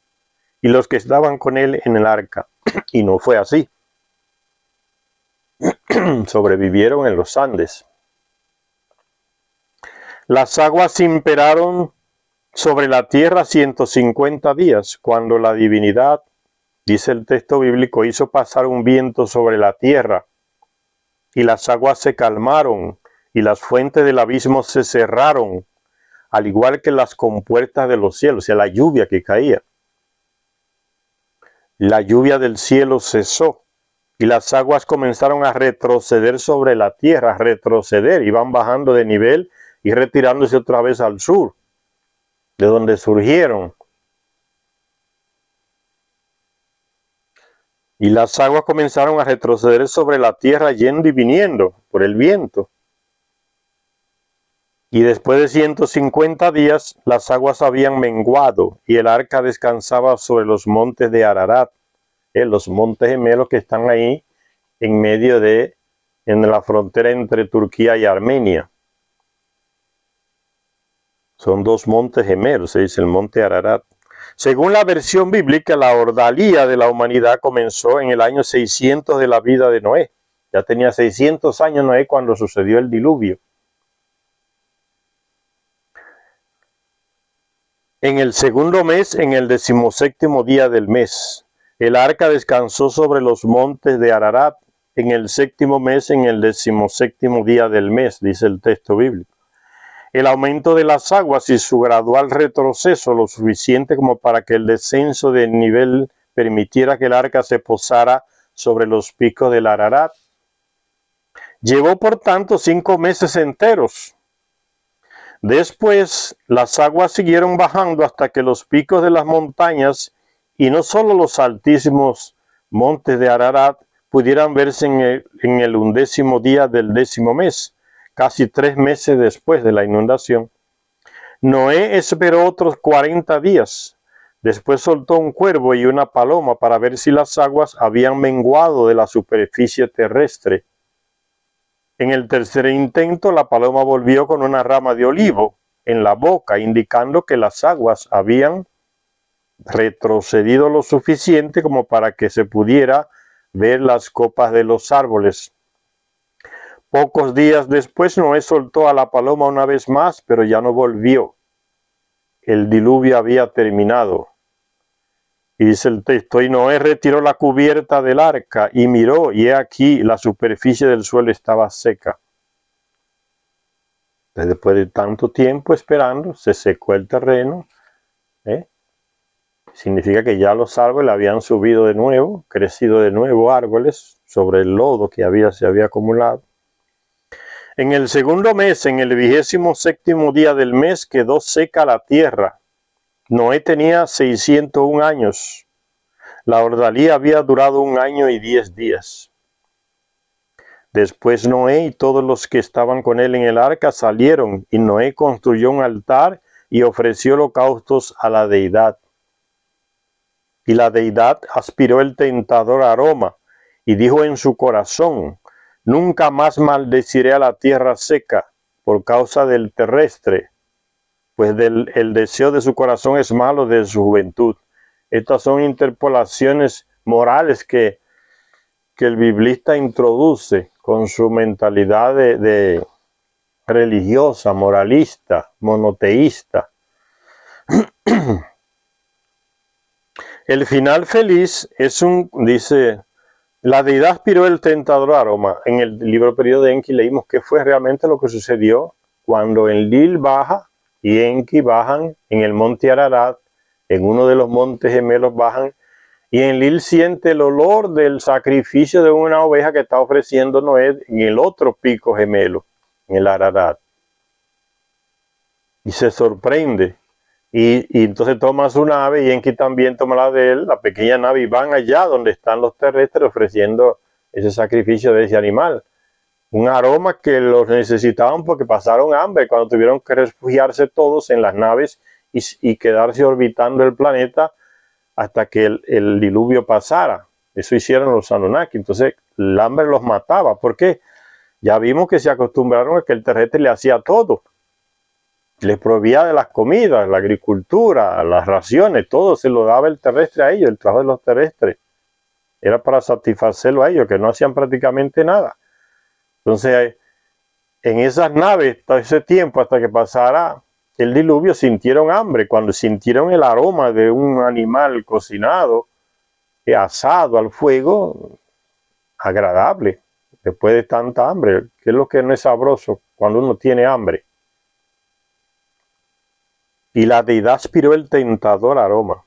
y los que estaban con él en el arca. Y no fue así. Sobrevivieron en los Andes. Las aguas imperaron sobre la tierra 150 días, cuando la divinidad, dice el texto bíblico, hizo pasar un viento sobre la tierra, y las aguas se calmaron, y las fuentes del abismo se cerraron, al igual que las compuertas de los cielos, o sea, la lluvia que caía. La lluvia del cielo cesó, y las aguas comenzaron a retroceder sobre la tierra, iban bajando de nivel y retirándose otra vez al sur, de donde surgieron. Y las aguas comenzaron a retroceder sobre la tierra, yendo y viniendo por el viento. Y después de 150 días, las aguas habían menguado, y el arca descansaba sobre los montes de Ararat, los montes gemelos que están ahí en medio en la frontera entre Turquía y Armenia. Son dos montes gemelos, se dice el monte Ararat. Según la versión bíblica, la ordalía de la humanidad comenzó en el año 600 de la vida de Noé. Ya tenía 600 años Noé cuando sucedió el diluvio. En el segundo mes, en el 17º día del mes, el arca descansó sobre los montes de Ararat. En el 7º mes, en el 17º día del mes, dice el texto bíblico. El aumento de las aguas y su gradual retroceso, lo suficiente como para que el descenso de nivel permitiera que el arca se posara sobre los picos del Ararat. Llevó por tanto 5 meses enteros. Después las aguas siguieron bajando hasta que los picos de las montañas, y no solo los altísimos montes de Ararat, pudieran verse en el 11º día del 10º mes, casi 3 meses después de la inundación. Noé esperó otros 40 días. Después soltó un cuervo y una paloma para ver si las aguas habían menguado de la superficie terrestre. En el tercer intento, la paloma volvió con una rama de olivo en la boca, indicando que las aguas habían retrocedido lo suficiente como para que se pudiera ver las copas de los árboles. Pocos días después, Noé soltó a la paloma una vez más, pero ya no volvió. El diluvio había terminado. Y dice el texto, y Noé retiró la cubierta del arca y miró, y he aquí la superficie del suelo estaba seca. Después de tanto tiempo esperando, se secó el terreno, significa que ya los árboles habían subido de nuevo, crecido de nuevo árboles sobre el lodo que se había acumulado. En el segundo mes, en el 27º día del mes, quedó seca la tierra. Noé tenía 601 años. La ordalía había durado 1 año y 10 días. Después Noé y todos los que estaban con él en el arca salieron, y Noé construyó un altar y ofreció holocaustos a la deidad. Y la deidad aspiró el tentador aroma y dijo en su corazón: nunca más maldeciré a la tierra seca por causa del terrestre, pues el deseo de su corazón es malo desde su juventud. Estas son interpolaciones morales que el biblista introduce con su mentalidad de religiosa, moralista, monoteísta. El final feliz es dice, la deidad aspiró el tentador aroma. En el libro Periodo de Enki leímos qué fue realmente lo que sucedió cuando Enlil baja y Enki bajan en el monte Ararat, en uno de los montes gemelos bajan, y Enlil siente el olor del sacrificio de una oveja que está ofreciendo Noé en el otro pico gemelo, en el Ararat. Y se sorprende. Y entonces toma su nave y Enki también toma la de él, la pequeña nave, y van allá donde están los terrestres ofreciendo ese sacrificio de ese animal. Un aroma que los necesitaban porque pasaron hambre cuando tuvieron que refugiarse todos en las naves y quedarse orbitando el planeta hasta que el diluvio pasara. Eso hicieron los Anunnaki. Entonces el hambre los mataba. ¿Por qué? Ya vimos que se acostumbraron a que el terrestre le hacía todo. Les proveía de las comidas, la agricultura, las raciones, todo se lo daba el terrestre a ellos, el trabajo de los terrestres. Era para satisfacerlo a ellos, que no hacían prácticamente nada. Entonces, en esas naves, todo ese tiempo, hasta que pasara el diluvio, sintieron hambre. Cuando sintieron el aroma de un animal cocinado, asado al fuego, agradable, después de tanta hambre. ¿Qué es lo que no es sabroso cuando uno tiene hambre? Y la deidad aspiró el tentador aroma.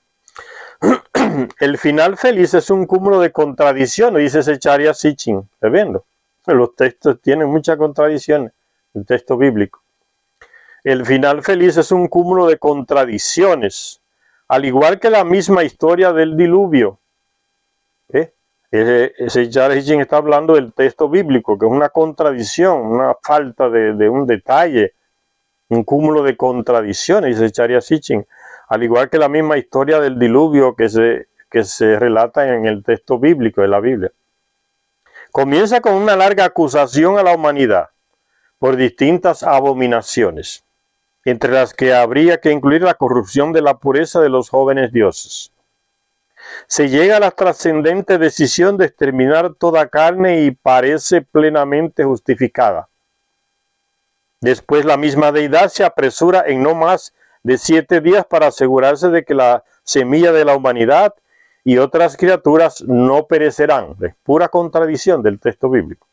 El final feliz es un cúmulo de contradicciones, dice Zecharia Sitchin. ¿Estás viendo? Los textos tienen muchas contradicciones, el texto bíblico. El final feliz es un cúmulo de contradicciones, al igual que la misma historia del diluvio. Zecharia Sitchin está hablando del texto bíblico, que es una contradicción, una falta de un detalle, un cúmulo de contradicciones, dice Zecharia Sitchin, al igual que la misma historia del diluvio que se relata en el texto bíblico de la Biblia. Comienza con una larga acusación a la humanidad por distintas abominaciones, entre las que habría que incluir la corrupción de la pureza de los jóvenes dioses. Se llega a la trascendente decisión de exterminar toda carne y parece plenamente justificada. Después la misma deidad se apresura en no más de 7 días para asegurarse de que la semilla de la humanidad y otras criaturas no perecerán. Es pura contradicción del texto bíblico.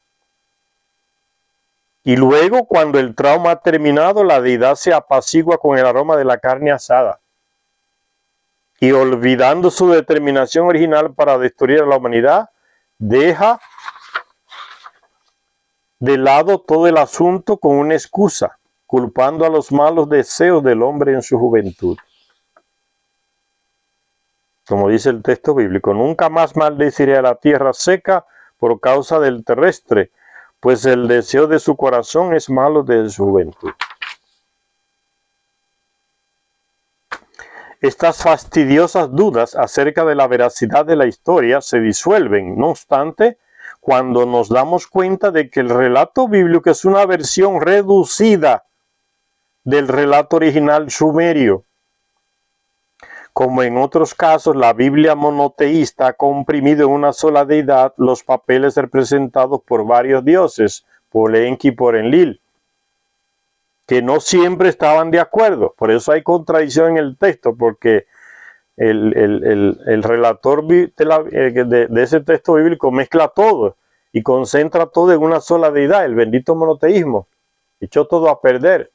Y luego, cuando el trauma ha terminado, la deidad se apacigua con el aroma de la carne asada. Y olvidando su determinación original para destruir a la humanidad, deja de lado todo el asunto con una excusa, culpando a los malos deseos del hombre en su juventud. Como dice el texto bíblico, nunca más maldeciré a la tierra seca por causa del terrestre, pues el deseo de su corazón es malo desde su juventud. Estas fastidiosas dudas acerca de la veracidad de la historia se disuelven, no obstante, cuando nos damos cuenta de que el relato bíblico es una versión reducida del relato original sumerio. Como en otros casos, la Biblia monoteísta ha comprimido en una sola deidad los papeles representados por varios dioses, por Enki y por Enlil, que no siempre estaban de acuerdo. Por eso hay contradicción en el texto, porque el relator de ese texto bíblico mezcla todo y concentra todo en una sola deidad, el bendito monoteísmo. Echó todo a perder.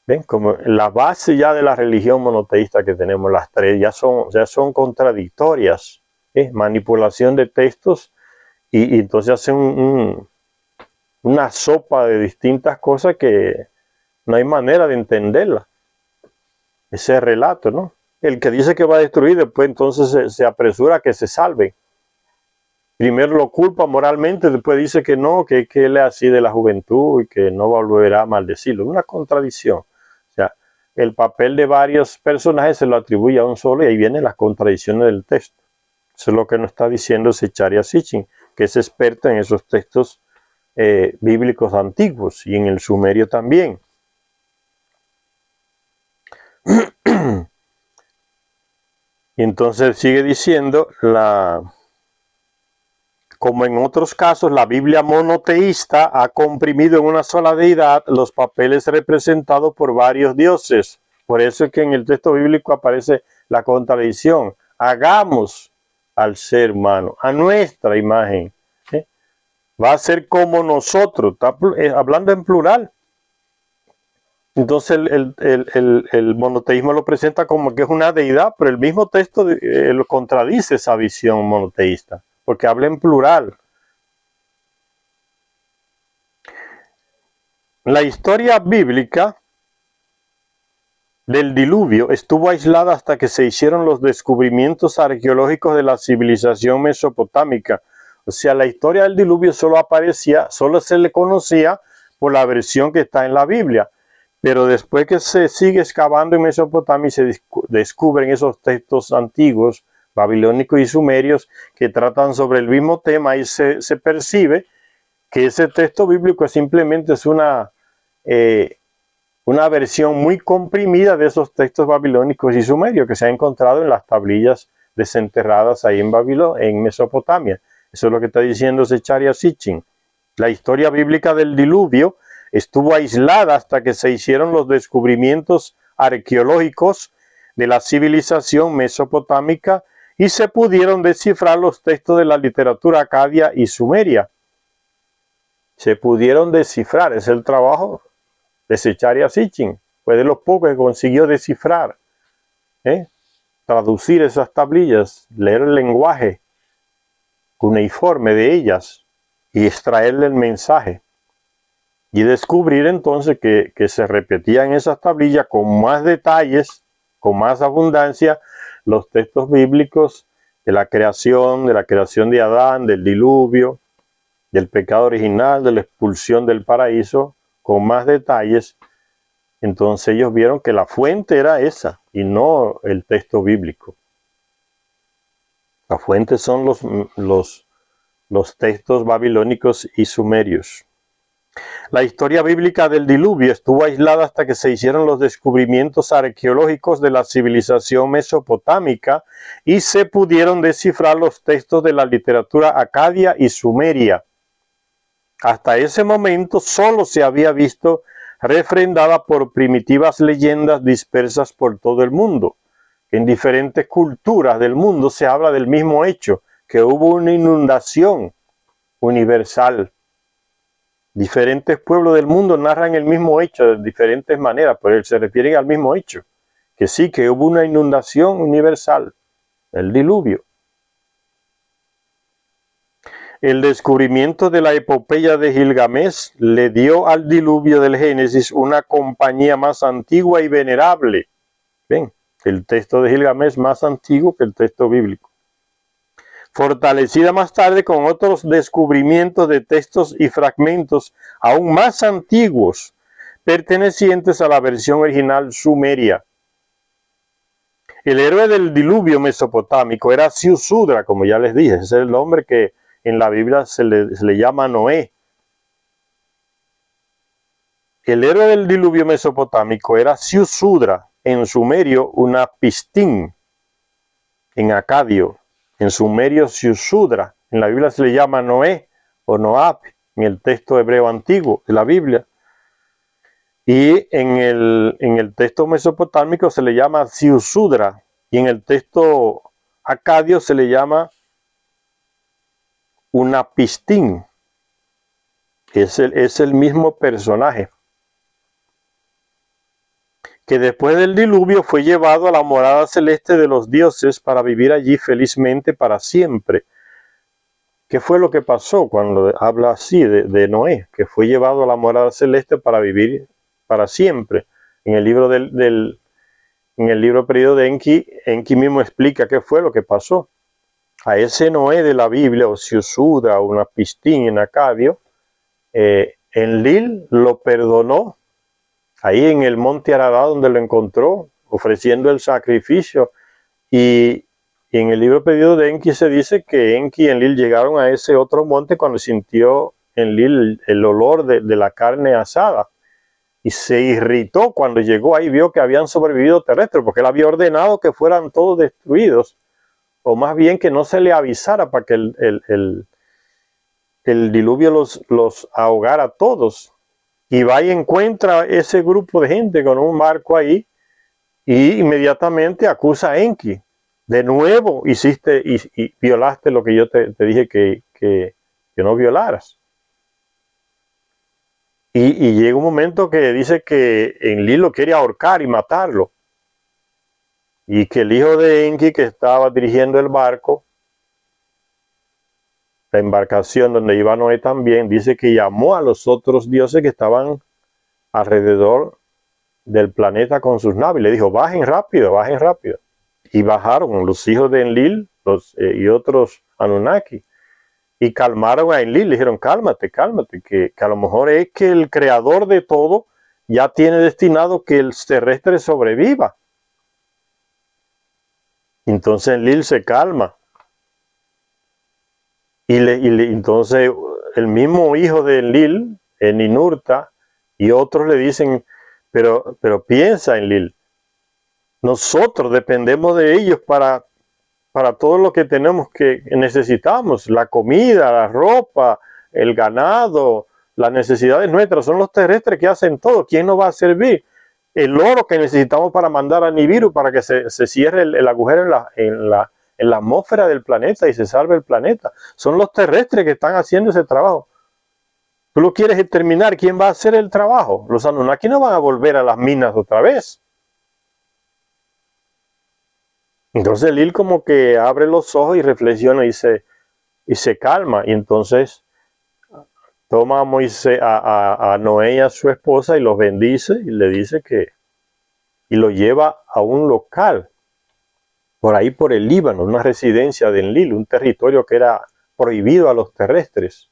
¿Ven? Como la base ya de la religión monoteísta que tenemos las tres ya son contradictorias. Manipulación de textos y entonces hacen una sopa de distintas cosas que no hay manera de entenderla. Ese relato, ¿no? El que dice que va a destruir, después entonces se apresura a que se salve. Primero lo culpa moralmente, después dice que no, que él es así de la juventud y que no volverá a maldecirlo. Una contradicción. O sea, el papel de varios personajes se lo atribuye a un solo y ahí vienen las contradicciones del texto. Eso es lo que nos está diciendo Zecharia Sitchin, que es experto en esos textos bíblicos antiguos y en el sumerio también. Y entonces sigue diciendo, como en otros casos, la Biblia monoteísta ha comprimido en una sola deidad los papeles representados por varios dioses. Por eso es que en el texto bíblico aparece la contradicción. Hagamos al ser humano a nuestra imagen. Va a ser como nosotros, está hablando en plural. Entonces el monoteísmo lo presenta como que es una deidad, pero el mismo texto lo contradice esa visión monoteísta, porque habla en plural. La historia bíblica del diluvio estuvo aislada hasta que se hicieron los descubrimientos arqueológicos de la civilización mesopotámica. O sea, la historia del diluvio solo se le conocía por la versión que está en la Biblia. Pero después que se sigue excavando en Mesopotamia y se descubren esos textos antiguos, babilónicos y sumerios, que tratan sobre el mismo tema, y se percibe que ese texto bíblico simplemente es una versión muy comprimida de esos textos babilónicos y sumerios que se ha encontrado en las tablillas desenterradas ahí en Mesopotamia. Eso es lo que está diciendo Zecharia Sitchin. La historia bíblica del diluvio estuvo aislada hasta que se hicieron los descubrimientos arqueológicos de la civilización mesopotámica y se pudieron descifrar los textos de la literatura acadia y sumeria. Se pudieron descifrar, es el trabajo de Zecharia Sitchin. Fue de los pocos que consiguió descifrar, traducir esas tablillas, leer el lenguaje cuneiforme de ellas y extraerle el mensaje. Y descubrir entonces que se repetían esas tablillas con más detalles, con más abundancia, los textos bíblicos de la creación de Adán, del diluvio, del pecado original, de la expulsión del paraíso, con más detalles. Entonces ellos vieron que la fuente era esa y no el texto bíblico. La fuente son los textos babilónicos y sumerios. La historia bíblica del diluvio estuvo aislada hasta que se hicieron los descubrimientos arqueológicos de la civilización mesopotámica y se pudieron descifrar los textos de la literatura acadia y sumeria. Hasta ese momento solo se había visto refrendada por primitivas leyendas dispersas por todo el mundo. En diferentes culturas del mundo se habla del mismo hecho, que hubo una inundación universal. Diferentes pueblos del mundo narran el mismo hecho de diferentes maneras, pero se refieren al mismo hecho, que sí, que hubo una inundación universal, el diluvio. El descubrimiento de la epopeya de Gilgamesh le dio al diluvio del Génesis una compañía más antigua y venerable. Ven, el texto de Gilgamesh más antiguo que el texto bíblico. Fortalecida más tarde con otros descubrimientos de textos y fragmentos aún más antiguos, pertenecientes a la versión original sumeria. El héroe del diluvio mesopotámico era Ziusudra, como ya les dije, ese es el nombre que en la Biblia se le llama Noé. El héroe del diluvio mesopotámico era Ziusudra, en sumerio Unapistín, en acadio. En sumerio Ziusudra, en la Biblia se le llama Noé o Noab, en el texto hebreo antiguo de la Biblia. Y en el texto mesopotámico se le llama Ziusudra, y en el texto acadio se le llama Unapistín. Es el mismo personaje. que después del diluvio fue llevado a la morada celeste de los dioses para vivir allí felizmente para siempre. ¿Qué fue lo que pasó cuando habla así de Noé? Que fue llevado a la morada celeste para vivir para siempre. En el libro en el libro perdido de Enki mismo explica qué fue lo que pasó. A ese Noé de la Biblia, o Siusudra, o una Pistín en Acadio, Enlil lo perdonó ahí en el monte Ararat, donde lo encontró, ofreciendo el sacrificio. Y en el libro perdido de Enki se dice que Enki y Enlil llegaron a ese otro monte cuando sintió Enlil el olor de la carne asada. Y se irritó cuando llegó ahí, vio que habían sobrevivido terrestres, porque él había ordenado que fueran todos destruidos, o más bien que no se le avisara para que el diluvio los ahogara a todos. Y va y encuentra ese grupo de gente con un barco ahí, y inmediatamente acusa a Enki. De nuevo hiciste y violaste lo que yo te dije que no violaras. Y llega un momento que dice que Enlil lo quiere ahorcar y matarlo. Y que el hijo de Enki, que estaba dirigiendo el barco, la embarcación donde iba Noé también, dice que llamó a los otros dioses que estaban alrededor del planeta con sus naves. Y le dijo, bajen rápido, bajen rápido. Y bajaron los hijos de Enlil y otros Anunnaki. Y calmaron a Enlil, le dijeron, cálmate, cálmate, que a lo mejor es que el creador de todo ya tiene destinado que el terrestre sobreviva. Entonces Enlil se calma. Entonces el mismo hijo de Enlil, Ninurta, y otros le dicen, pero piensa, Enlil, nosotros dependemos de ellos para todo lo que tenemos que necesitamos, la comida, la ropa, el ganado, las necesidades nuestras, son los terrestres que hacen todo. ¿Quién nos va a servir? El oro que necesitamos para mandar a Nibiru para que se cierre el agujero en la atmósfera del planeta y se salve el planeta. Son los terrestres que están haciendo ese trabajo. Tú lo quieres terminar, ¿quién va a hacer el trabajo? Los Anunnaki no van a volver a las minas otra vez. Entonces Enlil como que abre los ojos y reflexiona y se calma. Y entonces toma a Moisés, a Noé y a su esposa y los bendice y le dice y lo lleva a un local por ahí por el Líbano, una residencia de Enlil, un territorio que era prohibido a los terrestres,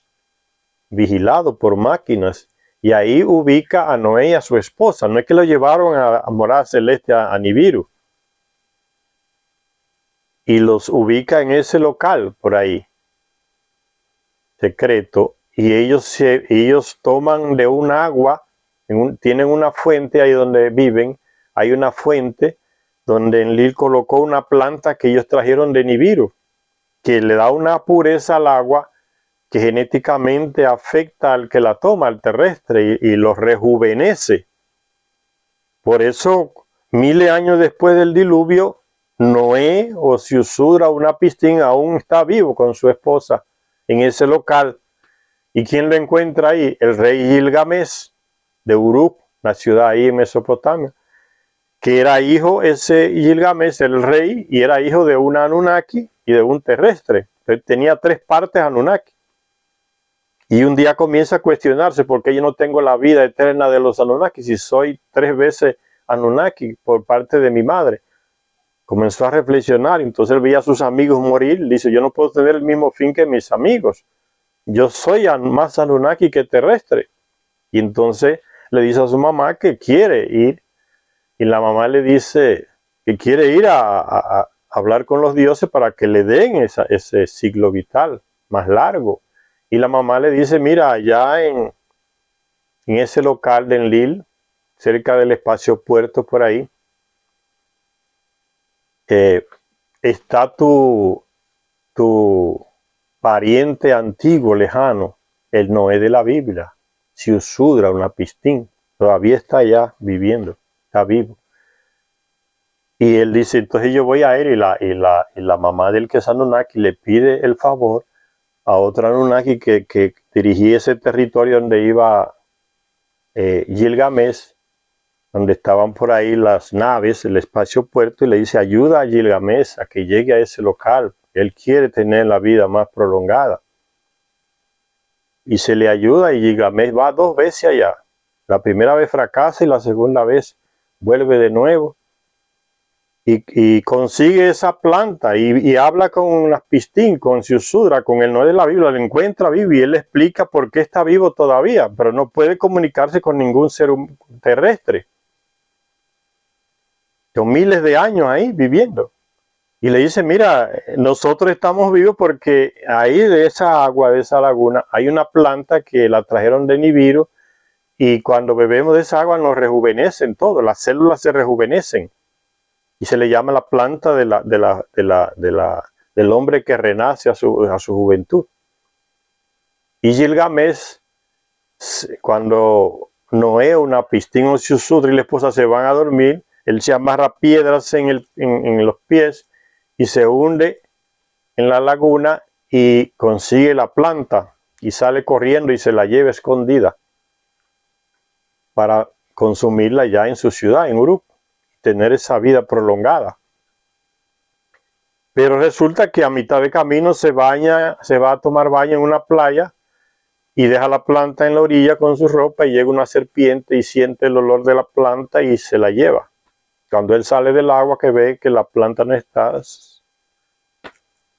vigilado por máquinas. Y ahí ubica a Noé y a su esposa. No es que lo llevaron a morada celeste a Nibiru. Y los ubica en ese local por ahí, secreto, y ellos toman de un agua, tienen una fuente ahí donde viven, hay una fuente donde Enlil colocó una planta que ellos trajeron de Nibiru, que le da una pureza al agua que genéticamente afecta al que la toma, al terrestre, y lo rejuvenece. Por eso, miles de años después del diluvio, Noé o Siusudra, una Pistín, aún está vivo con su esposa en ese local. ¿Y quién lo encuentra ahí? El rey Gilgamesh de Uruk, la ciudad ahí en Mesopotamia, que era hijo, ese Gilgamesh, el rey, y era hijo de un Anunnaki y de un terrestre. Entonces, tenía 3 partes Anunnaki. Y un día comienza a cuestionarse por qué yo no tengo la vida eterna de los Anunnaki si soy 3 veces Anunnaki por parte de mi madre. Comenzó a reflexionar, entonces él veía a sus amigos morir, dice, yo no puedo tener el mismo fin que mis amigos, yo soy más Anunnaki que terrestre. Y entonces le dice a su mamá que quiere ir, y la mamá le dice que quiere ir a hablar con los dioses para que le den ese ciclo vital más largo. Y la mamá le dice, mira, allá en ese local de Enlil, cerca del espacio puerto por ahí, está tu pariente antiguo, lejano, el Noé de la Biblia, Siusudra, una Pistín, todavía está allá viviendo, está vivo. Y él dice, entonces yo voy a ir, y la mamá del que es Anunnaki le pide el favor a otro Anunnaki que dirigía ese territorio donde iba Gilgamesh, donde estaban por ahí las naves, el espacio puerto, y le dice, ayuda a Gilgamesh a que llegue a ese local. Él quiere tener la vida más prolongada. Y se le ayuda y Gilgamesh va 2 veces allá. La primera vez fracasa y la segunda vez vuelve de nuevo. Y consigue esa planta y habla con Naspistín, con Siusudra, con el Noé de la Biblia, le encuentra vivo y él le explica por qué está vivo todavía, pero no puede comunicarse con ningún ser terrestre. Son miles de años ahí viviendo. Y le dice, mira, nosotros estamos vivos porque ahí de esa agua, de esa laguna, hay una planta que la trajeron de Nibiru y cuando bebemos de esa agua nos rejuvenecen todo, las células se rejuvenecen. Y se le llama la planta del hombre que renace a su juventud. Y Gilgamesh, cuando Noé, Naspistín o Siusudra y la esposa se van a dormir, él se amarra piedras en los pies y se hunde en la laguna y consigue la planta y sale corriendo y se la lleva escondida para consumirla ya en su ciudad, en Uruk, tener esa vida prolongada. Pero resulta que a mitad de camino se va a tomar baño en una playa y deja la planta en la orilla con su ropa y llega una serpiente y siente el olor de la planta y se la lleva. Cuando él sale del agua, que ve que la planta no está,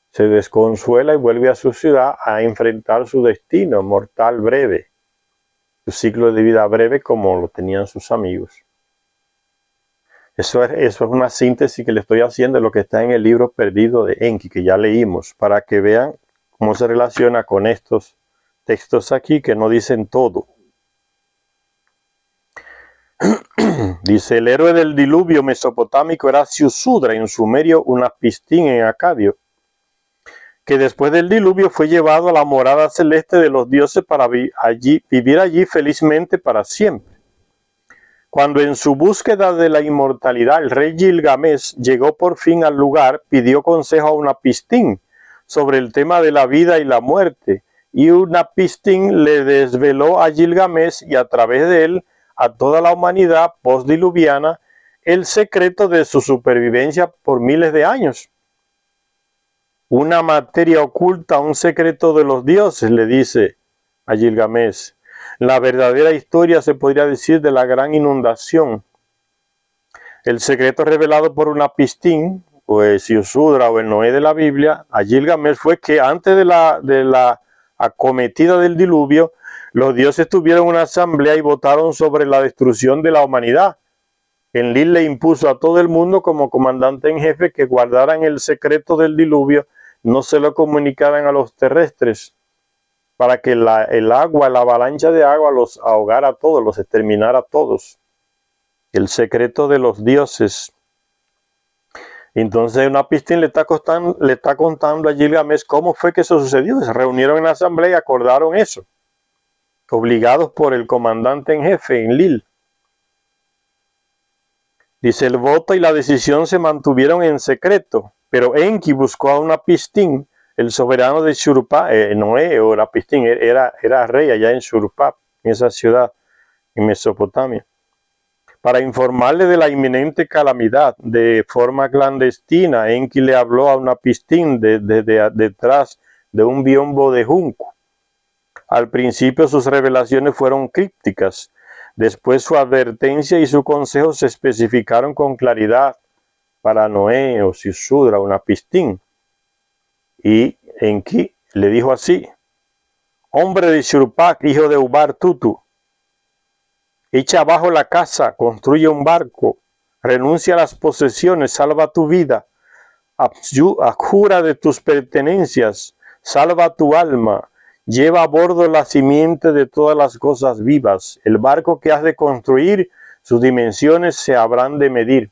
se desconsuela y vuelve a su ciudad a enfrentar su destino mortal breve, su ciclo de vida breve como lo tenían sus amigos. Eso es una síntesis que le estoy haciendo de lo que está en el libro perdido de Enki, que ya leímos, para que vean cómo se relaciona con estos textos aquí que no dicen todo. Dice, el héroe del diluvio mesopotámico era Siusudra, en sumerio Naspistín en acadio, que después del diluvio fue llevado a la morada celeste de los dioses para vivir allí felizmente para siempre. Cuando en su búsqueda de la inmortalidad el rey Gilgamesh llegó por fin al lugar, pidió consejo a Naspistín sobre el tema de la vida y la muerte, y Naspistín le desveló a Gilgamesh y a través de él a toda la humanidad postdiluviana el secreto de su supervivencia por miles de años. Una materia oculta, un secreto de los dioses, le dice a Gilgamesh. La verdadera historia, se podría decir, de la gran inundación. El secreto revelado por Naspistín, o el Siusudra o el Noé de la Biblia, a Gilgamesh fue que antes de la acometida del diluvio, los dioses tuvieron una asamblea y votaron sobre la destrucción de la humanidad. Enlil le impuso a todo el mundo como comandante en jefe que guardaran el secreto del diluvio, no se lo comunicaran a los terrestres, para que el agua, la avalancha de agua los ahogara a todos, los exterminara a todos. El secreto de los dioses. Entonces Naspistín le está contando a Gilgamesh cómo fue que eso sucedió. Se reunieron en la asamblea y acordaron eso, obligados por el comandante en jefe, Enlil. Dice, el voto y la decisión se mantuvieron en secreto, pero Enki buscó a Naspistín, el soberano de Shuruppak, Noé o Naspistín, era rey allá en Shuruppak, en esa ciudad, en Mesopotamia, para informarle de la inminente calamidad. De forma clandestina, Enki le habló a Naspistín detrás de un biombo de junco. Al principio sus revelaciones fueron crípticas, después su advertencia y su consejo se especificaron con claridad para Noé o Siusudra o Naspistín. Y Enki le dijo así: hombre de Shuruppak, hijo de Ubar-Tutu, echa abajo la casa, construye un barco, renuncia a las posesiones, salva tu vida, abjura de tus pertenencias, salva tu alma, lleva a bordo la simiente de todas las cosas vivas. El barco que has de construir, sus dimensiones se habrán de medir.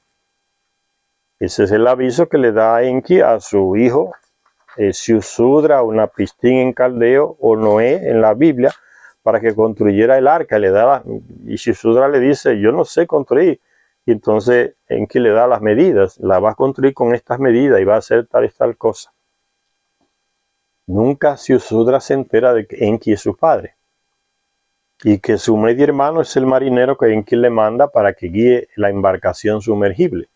Ese es el aviso que le da Enki a su hijo Siusudra o Naspistín en caldeo o Noé en la Biblia para que construyera el arca. Y Siusudra le dice, yo no sé construir. Y entonces Enki le da las medidas, la vas a construir con estas medidas y va a hacer tal y tal cosa. Nunca Siusudra se entera de que Enki es su padre. y que su medio hermano es el marinero en quien le manda para que guíe la embarcación sumergible.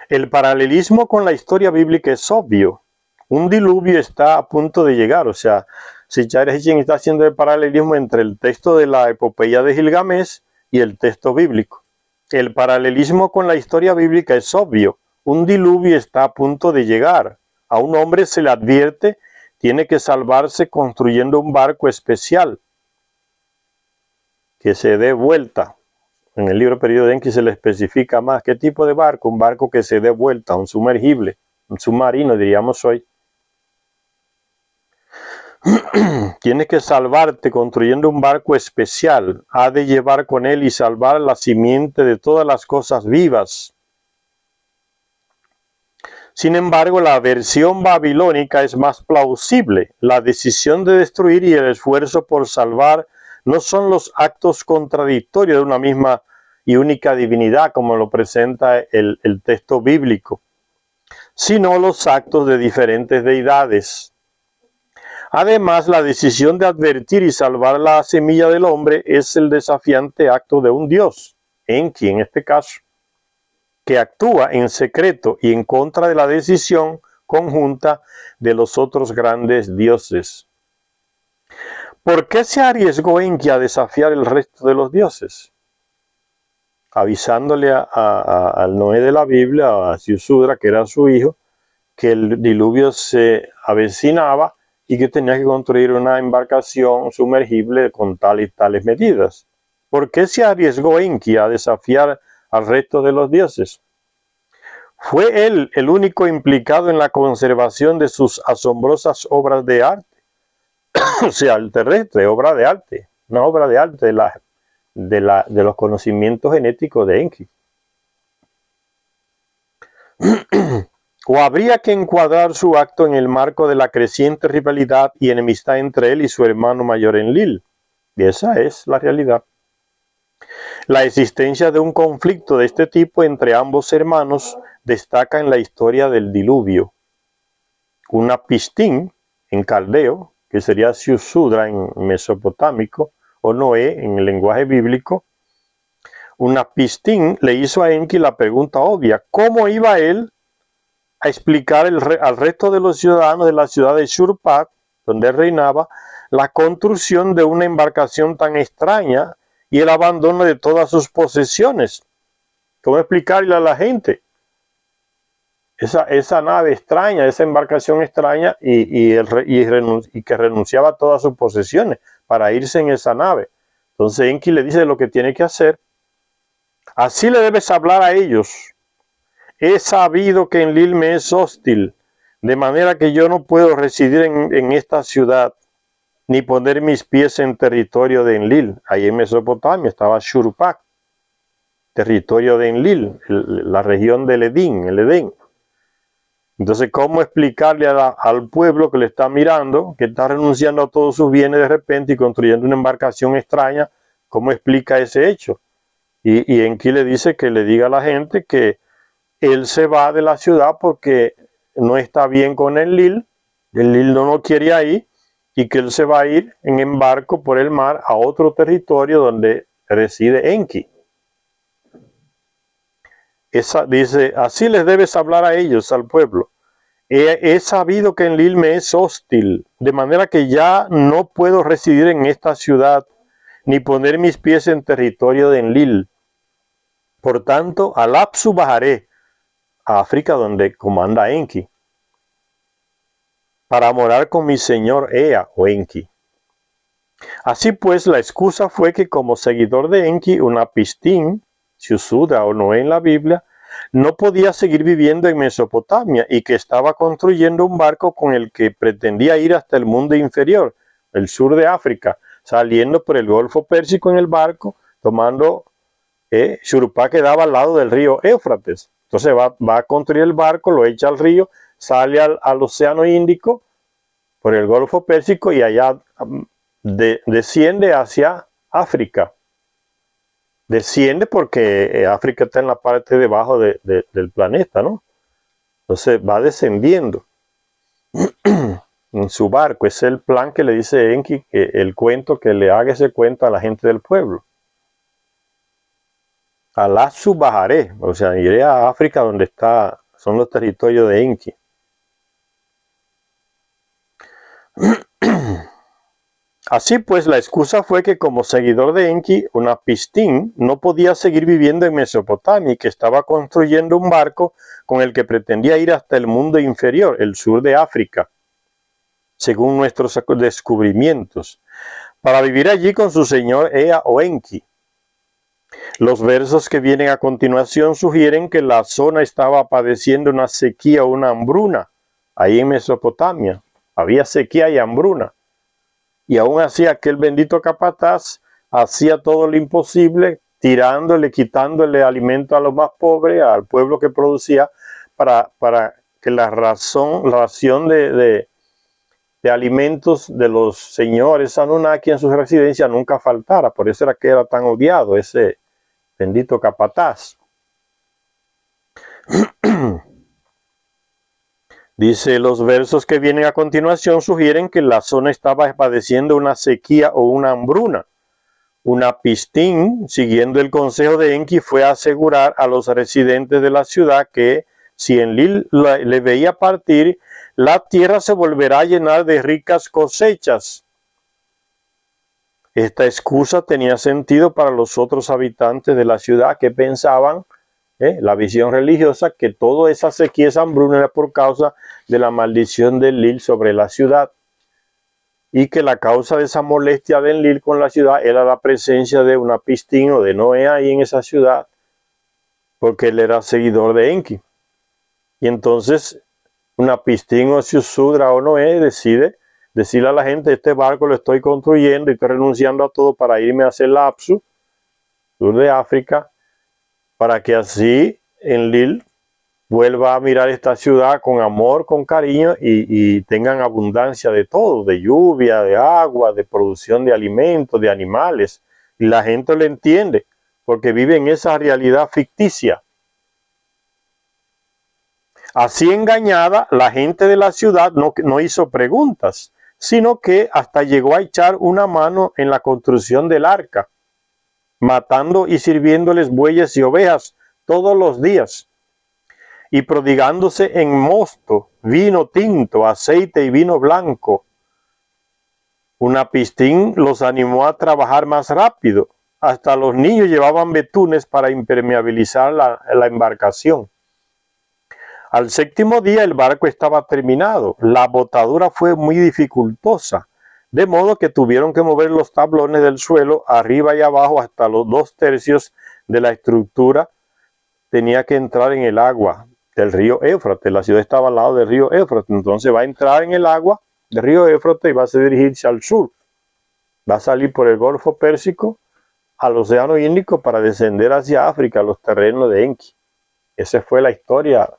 El paralelismo con la historia bíblica es obvio. Un diluvio está a punto de llegar, o sea, si Charles Hitchens está haciendo el paralelismo entre el texto de la epopeya de Gilgamesh y el texto bíblico. El paralelismo con la historia bíblica es obvio. Un diluvio está a punto de llegar. A un hombre se le advierte, tiene que salvarse construyendo un barco especial que se dé vuelta. En el libro Periodo de Enki se le especifica más qué tipo de barco, un barco que se dé vuelta, un sumergible, un submarino diríamos hoy. Tienes que salvarte construyendo un barco especial, ha de llevar con él y salvar la simiente de todas las cosas vivas. Sin embargo, la versión babilónica es más plausible. La decisión de destruir y el esfuerzo por salvar no son los actos contradictorios de una misma y única divinidad, como lo presenta el texto bíblico, sino los actos de diferentes deidades. Además, la decisión de advertir y salvar la semilla del hombre es el desafiante acto de un Dios, Enki en este caso, que actúa en secreto y en contra de la decisión conjunta de los otros grandes dioses. ¿Por qué se arriesgó Enki a desafiar el resto de los dioses? Avisándole al Noé de la Biblia, a Ziusudra, que era su hijo, que el diluvio se avecinaba y que tenía que construir una embarcación sumergible con tales y tales medidas. ¿Por qué se arriesgó Enki a desafiar al resto de los dioses? ¿Fue él el único implicado en la conservación de sus asombrosas obras de arte? O sea, el terrestre, obra de arte, una obra de arte de los conocimientos genéticos de Enki. ¿O habría que encuadrar su acto en el marco de la creciente rivalidad y enemistad entre él y su hermano mayor Enlil? Y esa es la realidad. La existencia de un conflicto de este tipo entre ambos hermanos destaca en la historia del diluvio. Una pistín en caldeo, que sería Ziusudra en mesopotámico, o Noé en el lenguaje bíblico, una pistín le hizo a Enki la pregunta obvia: ¿cómo iba él a explicar al resto de los ciudadanos de la ciudad de Shurpak, donde reinaba, la construcción de una embarcación tan extraña y el abandono de todas sus posesiones? ¿Cómo explicarle a la gente esa nave extraña, esa embarcación extraña y que renunciaba a todas sus posesiones para irse en esa nave? Entonces Enki le dice lo que tiene que hacer. Así le debes hablar a ellos. He sabido que Enlil me es hostil, de manera que yo no puedo residir en esta ciudad, ni poner mis pies en territorio de Enlil. Ahí en Mesopotamia estaba Shurpak, territorio de Enlil, la región del Edén, el Edén. Entonces, ¿cómo explicarle al pueblo que le está mirando, que está renunciando a todos sus bienes de repente y construyendo una embarcación extraña? ¿Cómo explica ese hecho? Y Enki le dice que le diga a la gente que él se va de la ciudad porque no está bien con Enlil no lo quiere ahí, y que él se va a ir en barco por el mar a otro territorio donde reside Enki. Dice, así les debes hablar a ellos, al pueblo. He sabido que Enlil me es hostil, de manera que ya no puedo residir en esta ciudad, ni poner mis pies en territorio de Enlil. Por tanto, a Lapsu bajaré, a África, donde comanda Enki, para morar con mi señor Ea o Enki. Así pues, la excusa fue que como seguidor de Enki, una pistín, Ziusudra o Noé en la Biblia, no podía seguir viviendo en Mesopotamia y que estaba construyendo un barco con el que pretendía ir hasta el mundo inferior, el sur de África, saliendo por el Golfo Pérsico en el barco, tomando Shurpak, quedaba al lado del río Éufrates. Entonces va a construir el barco, lo echa al río, sale al Océano Índico por el Golfo Pérsico y allá desciende hacia África. Desciende porque África está en la parte debajo del planeta, ¿no? Entonces va descendiendo. en su barco. Ese es el plan que le dice Enki, que el cuento, que le haga ese cuento a la gente del pueblo. Alá bajaré, o sea, iré a África donde son los territorios de Enki. Así pues, la excusa fue que como seguidor de Enki, Unapistín no podía seguir viviendo en Mesopotamia y que estaba construyendo un barco con el que pretendía ir hasta el mundo inferior, el sur de África, según nuestros descubrimientos, para vivir allí con su señor Ea o Enki. Los versos que vienen a continuación sugieren que la zona estaba padeciendo una sequía o una hambruna. Ahí en Mesopotamia había sequía y hambruna. Y aún así aquel bendito capataz hacía todo lo imposible, tirándole, quitándole alimento a los más pobres, al pueblo que producía, para que la ración de alimentos de los señores Anunnaki en sus residencias nunca faltara. Por eso era que era tan odiado ese bendito capataz. Dice, los versos que vienen a continuación sugieren que la zona estaba padeciendo una sequía o una hambruna. Unapistín, siguiendo el consejo de Enki, fue a asegurar a los residentes de la ciudad que si Enlil le veía partir, la tierra se volverá a llenar de ricas cosechas. Esta excusa tenía sentido para los otros habitantes de la ciudad que pensaban, la visión religiosa, que toda esa sequía, esa hambruna era por causa de la maldición de Enlil sobre la ciudad, y que la causa de esa molestia de Enlil con la ciudad era la presencia de Unapistín o de Noé ahí en esa ciudad, porque él era seguidor de Enki. Y entonces Unapistín o Ziusudra o Noé decide decirle a la gente, este barco lo estoy construyendo y estoy renunciando a todo para irme a hacer Lapsu, sur de África, para que así Enlil vuelva a mirar esta ciudad con amor, con cariño y tengan abundancia de todo, de lluvia, de agua, de producción de alimentos, de animales. Y la gente lo entiende porque vive en esa realidad ficticia. Así engañada, la gente de la ciudad no hizo preguntas, sino que hasta llegó a echar una mano en la construcción del arca, matando y sirviéndoles bueyes y ovejas todos los días, y prodigándose en mosto, vino tinto, aceite y vino blanco. Unapistín los animó a trabajar más rápido. Hasta los niños llevaban betunes para impermeabilizar la embarcación. Al séptimo día el barco estaba terminado. La botadura fue muy dificultosa, de modo que tuvieron que mover los tablones del suelo arriba y abajo hasta los 2/3 de la estructura. Tenía que entrar en el agua del río Éufrates. La ciudad estaba al lado del río Éufrates, entonces va a entrar en el agua del río Éufrates y va a dirigirse al sur. Va a salir por el Golfo Pérsico al Océano Índico para descender hacia África, a los terrenos de Enki. Esa fue la historia,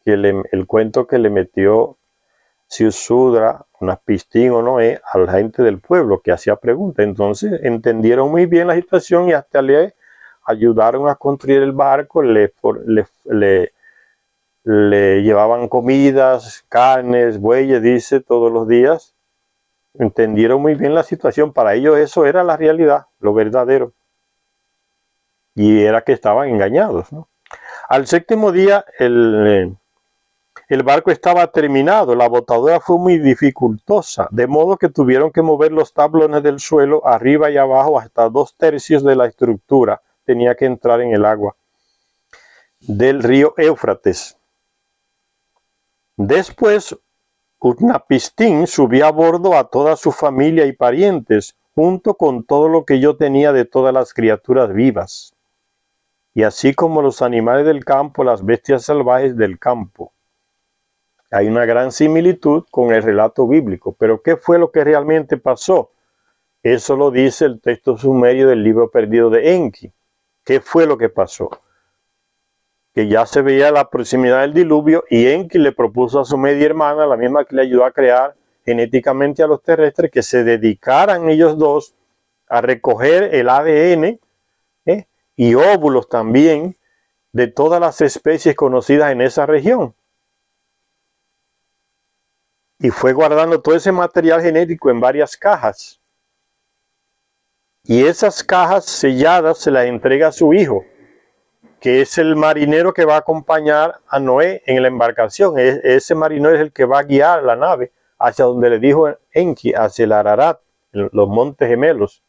el cuento que le metió Ziusudra, Unapistín o Noé a la gente del pueblo que hacía preguntas. Entonces entendieron muy bien la situación y hasta le ayudaron a construir el barco, le llevaban comidas, carnes, bueyes, dice, todos los días. Entendieron muy bien la situación. Para ellos eso era la realidad, lo verdadero. Y era que estaban engañados, ¿no? Al séptimo día el barco estaba terminado. La botadura fue muy dificultosa, de modo que tuvieron que mover los tablones del suelo arriba y abajo hasta 2/3 de la estructura. Tenía que entrar en el agua del río Éufrates. Después, Unapistín subió a bordo a toda su familia y parientes, junto con todo lo que yo tenía de todas las criaturas vivas, y así como los animales del campo, las bestias salvajes del campo. Hay una gran similitud con el relato bíblico, pero ¿qué fue lo que realmente pasó? Eso lo dice el texto sumerio del libro perdido de Enki. ¿Qué fue lo que pasó? Que ya se veía la proximidad del diluvio y Enki le propuso a su media hermana, la misma que le ayudó a crear genéticamente a los terrestres, que se dedicaran ellos dos a recoger el ADN y óvulos también de todas las especies conocidas en esa región. y fue guardando todo ese material genético en varias cajas. Y esas cajas selladas se las entrega a su hijo, que es el marinero que va a acompañar a Noé en la embarcación. Ese marinero es el que va a guiar la nave hacia donde le dijo Enki, hacia el Ararat, los montes gemelos,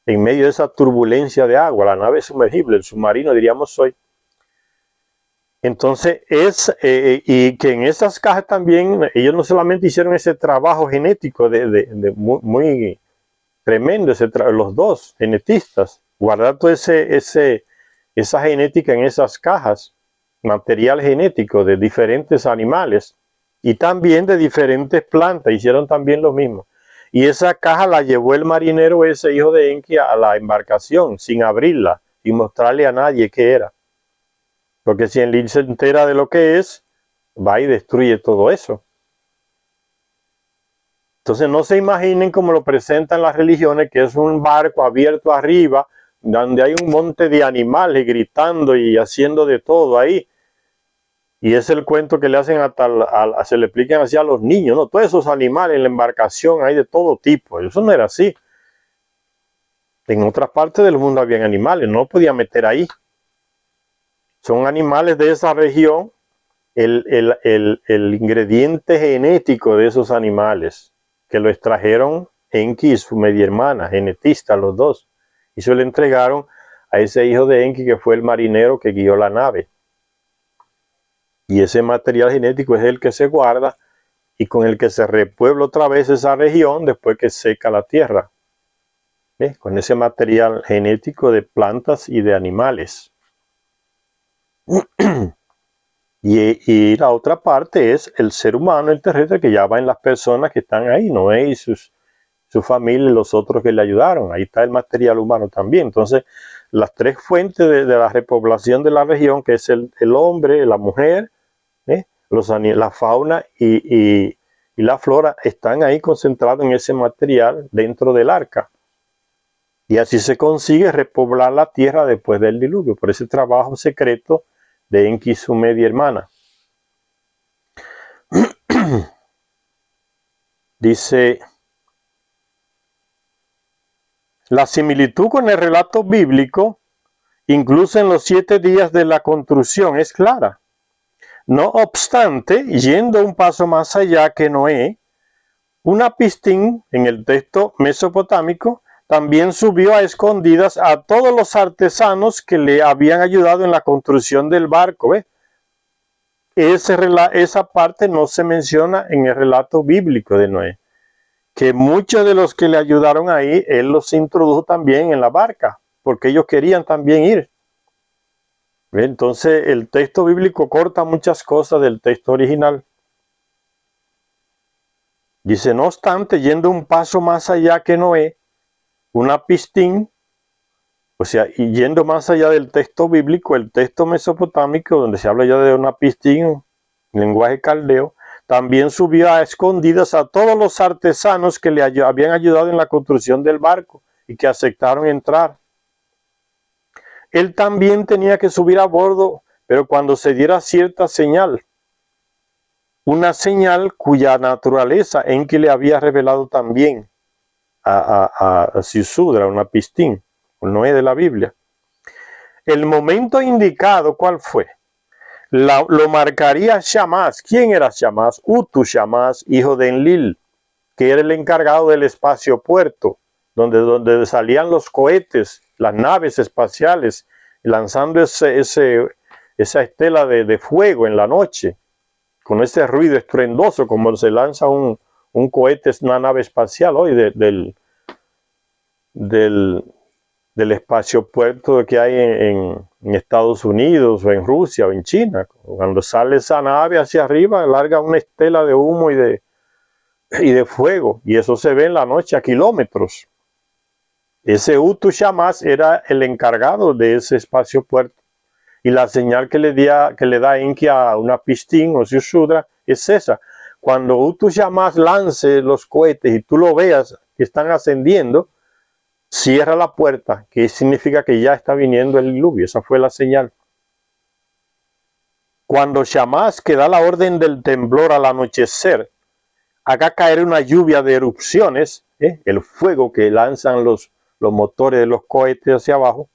en medio de esa turbulencia de agua. La nave sumergible, el submarino diríamos hoy. Entonces y que en esas cajas también, ellos no solamente hicieron ese trabajo genético muy tremendo, los dos genetistas, guardar toda esa genética en esas cajas, material genético de diferentes animales y también de diferentes plantas, hicieron también lo mismo. Y esa caja la llevó el marinero, ese hijo de Enki, a la embarcación sin abrirla y mostrarle a nadie qué era. Porque si Enlil se entera de lo que es, va y destruye todo eso. Entonces no se imaginen como lo presentan las religiones, que es un barco abierto arriba, donde hay un monte de animales gritando y haciendo de todo ahí. Y es el cuento que le hacen se le explican así a los niños, ¿no? Todos esos animales en la embarcación hay de todo tipo. Eso no era así. En otras partes del mundo habían animales, no podía meter ahí. Son animales de esa región, el ingrediente genético de esos animales, que lo extrajeron Enki y su media hermana, genetista, los dos, y se lo entregaron a ese hijo de Enki que fue el marinero que guió la nave. Y ese material genético es el que se guarda y con el que se repuebla otra vez esa región después que seca la tierra. ¿Ves? Con ese material genético de plantas y de animales. Y la otra parte es el ser humano, el terrestre, que ya va en las personas que están ahí, Noé y su familia y los otros que le ayudaron. Ahí está el material humano también. Entonces, las tres fuentes de la repoblación de la región, que es el hombre, la mujer, la fauna y la flora, están ahí concentrados en ese material dentro del arca. Y así se consigue repoblar la tierra después del diluvio, por ese trabajo secreto de Enki y su media hermana. Dice, la similitud con el relato bíblico, incluso en los 7 días de la construcción, es clara. No obstante, yendo un paso más allá que Noé, Unapistín, en el texto mesopotámico, también subió a escondidas a todos los artesanos que le habían ayudado en la construcción del barco. ¿Ves? Esa parte no se menciona en el relato bíblico de Noé. Que muchos de los que le ayudaron ahí, él los introdujo también en la barca, porque ellos querían también ir. ¿Ves? Entonces el texto bíblico corta muchas cosas del texto original. Dice, no obstante, yendo un paso más allá que Noé, Unapistín, o sea, y yendo más allá del texto bíblico, el texto mesopotámico, donde se habla ya de Unapistín, lenguaje caldeo, también subió a escondidas a todos los artesanos que le habían ayudado en la construcción del barco y que aceptaron entrar. Él también tenía que subir a bordo, pero cuando se diera cierta señal, una señal cuya naturaleza Enki le había revelado también a Sisudra, Unapistín, o Noé de la Biblia. El momento indicado, ¿cuál fue? Lo marcaría Shamash. ¿Quién era Shamash? Utu Shamash, hijo de Enlil, que era el encargado del espacio puerto, donde salían los cohetes, las naves espaciales, lanzando esa estela de fuego en la noche, con ese ruido estruendoso, como se lanza un cohete, una nave espacial hoy del espacio puerto que hay en Estados Unidos o en Rusia o en China. Cuando sale esa nave hacia arriba, larga una estela de humo y de fuego, y eso se ve en la noche a kilómetros. Ese Utu Shamash era el encargado de ese espacio puerto, y la señal que le da Enki a Unapistín o Sisudra es esa. Cuando Utu Shamash lance los cohetes y tú lo veas que están ascendiendo, cierra la puerta, que significa que ya está viniendo el diluvio. Esa fue la señal. Cuando Shamash, que da la orden del temblor al anochecer, haga caer una lluvia de erupciones, el fuego que lanzan los motores de los cohetes hacia abajo.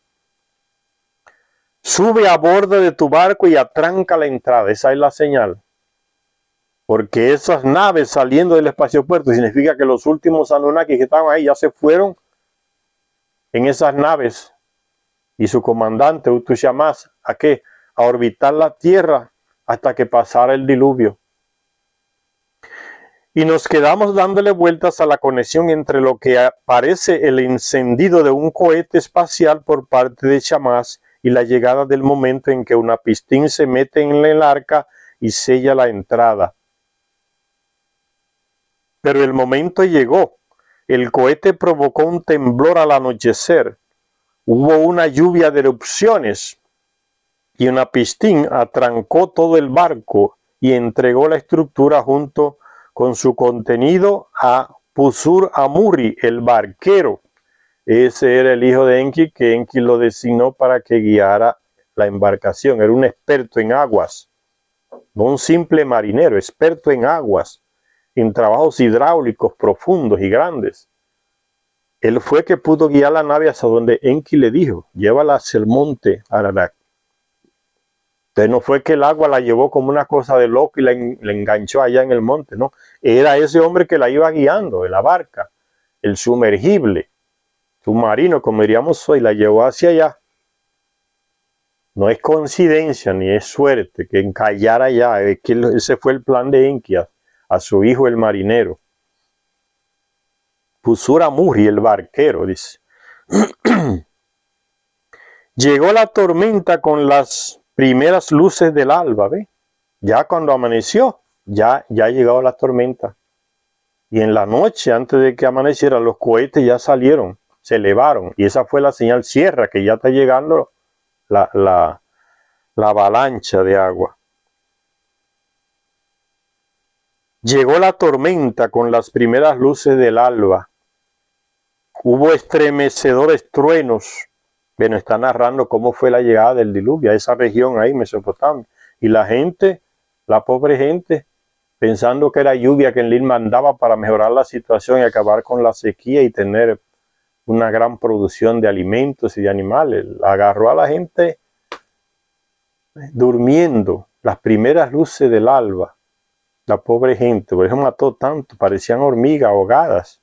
Sube a bordo de tu barco y atranca la entrada. Esa es la señal. Porque esas naves saliendo del espaciopuerto significa que los últimos Anunnaki que estaban ahí ya se fueron en esas naves. Y su comandante, Utushamas, ¿a qué? A orbitar la Tierra hasta que pasara el diluvio. Y nos quedamos dándole vueltas a la conexión entre lo que parece el encendido de un cohete espacial por parte de Shamash y la llegada del momento en que Unapistín se mete en el arca y sella la entrada. Pero el momento llegó. El cohete provocó un temblor al anochecer. Hubo una lluvia de erupciones y Unapistín atrancó todo el barco y entregó la estructura junto con su contenido a Puzur-Amurri, el barquero. Ese era el hijo de Enki, que Enki lo designó para que guiara la embarcación. Era un experto en aguas, no un simple marinero, experto en aguas, en trabajos hidráulicos profundos y grandes. Él fue que pudo guiar la nave hasta donde Enki le dijo, llévala hacia el monte Ararat. Entonces no fue que el agua la llevó como una cosa de loco y la enganchó allá en el monte, no. Era ese hombre que la iba guiando en la barca, el sumergible, submarino, como diríamos hoy, la llevó hacia allá. No es coincidencia ni es suerte que encallara allá, es que ese fue el plan de Enki a su hijo el marinero. Puzur-Amurri, el barquero, dice. Llegó la tormenta con las primeras luces del alba, ¿ve? Ya cuando amaneció, ya llegó la tormenta. Y en la noche, antes de que amaneciera, los cohetes ya salieron, se elevaron. Y esa fue la señal sierra, que ya está llegando la avalancha de agua. Llegó la tormenta con las primeras luces del alba. Hubo estremecedores truenos. Bueno, está narrando cómo fue la llegada del diluvio a esa región ahí, Mesopotamia. Y la gente, la pobre gente, pensando que era lluvia que Enlil mandaba para mejorar la situación y acabar con la sequía y tener una gran producción de alimentos y de animales. Agarró a la gente durmiendo, las primeras luces del alba. La pobre gente, por eso mató tanto, parecían hormigas ahogadas.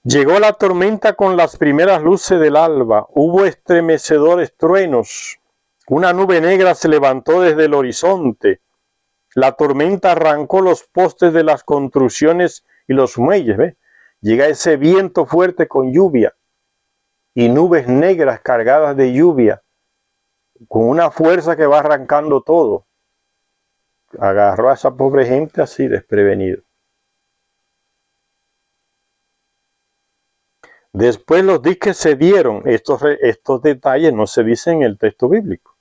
Llegó la tormenta con las primeras luces del alba, hubo estremecedores truenos, una nube negra se levantó desde el horizonte, la tormenta arrancó los postes de las construcciones y los muelles, ¿ve? Llega ese viento fuerte con lluvia y nubes negras cargadas de lluvia, con una fuerza que va arrancando todo. Agarró a esa pobre gente así desprevenido. Después los diques se dieron. Estos detalles no se dicen en el texto bíblico.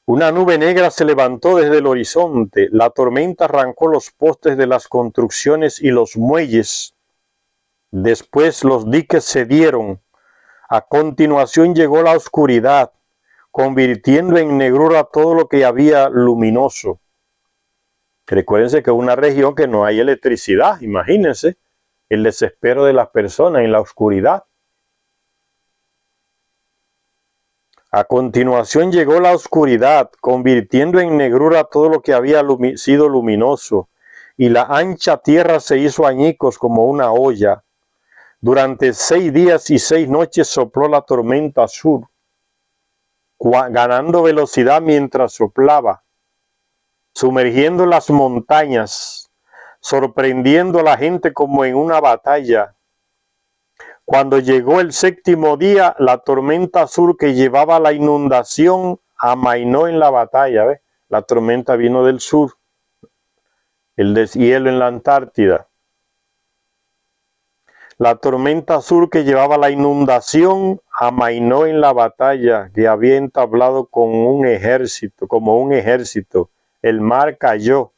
Una nube negra se levantó desde el horizonte. La tormenta arrancó los postes de las construcciones y los muelles. Después los diques se dieron. A continuación llegó la oscuridad, convirtiendo en negrura todo lo que había luminoso. Recuérdense que es una región que no hay electricidad, imagínense el desespero de las personas en la oscuridad. A continuación llegó la oscuridad, convirtiendo en negrura todo lo que había sido luminoso, y la ancha tierra se hizo añicos como una olla. Durante 6 días y 6 noches sopló la tormenta sur, ganando velocidad mientras soplaba, sumergiendo las montañas, sorprendiendo a la gente como en una batalla. Cuando llegó el 7º día, la tormenta sur que llevaba la inundación amainó en la batalla. ¿Ves? La tormenta vino del sur, el deshielo en la Antártida. La tormenta sur que llevaba la inundación amainó en la batalla que había entablado con un ejército, como un ejército. El mar cayó,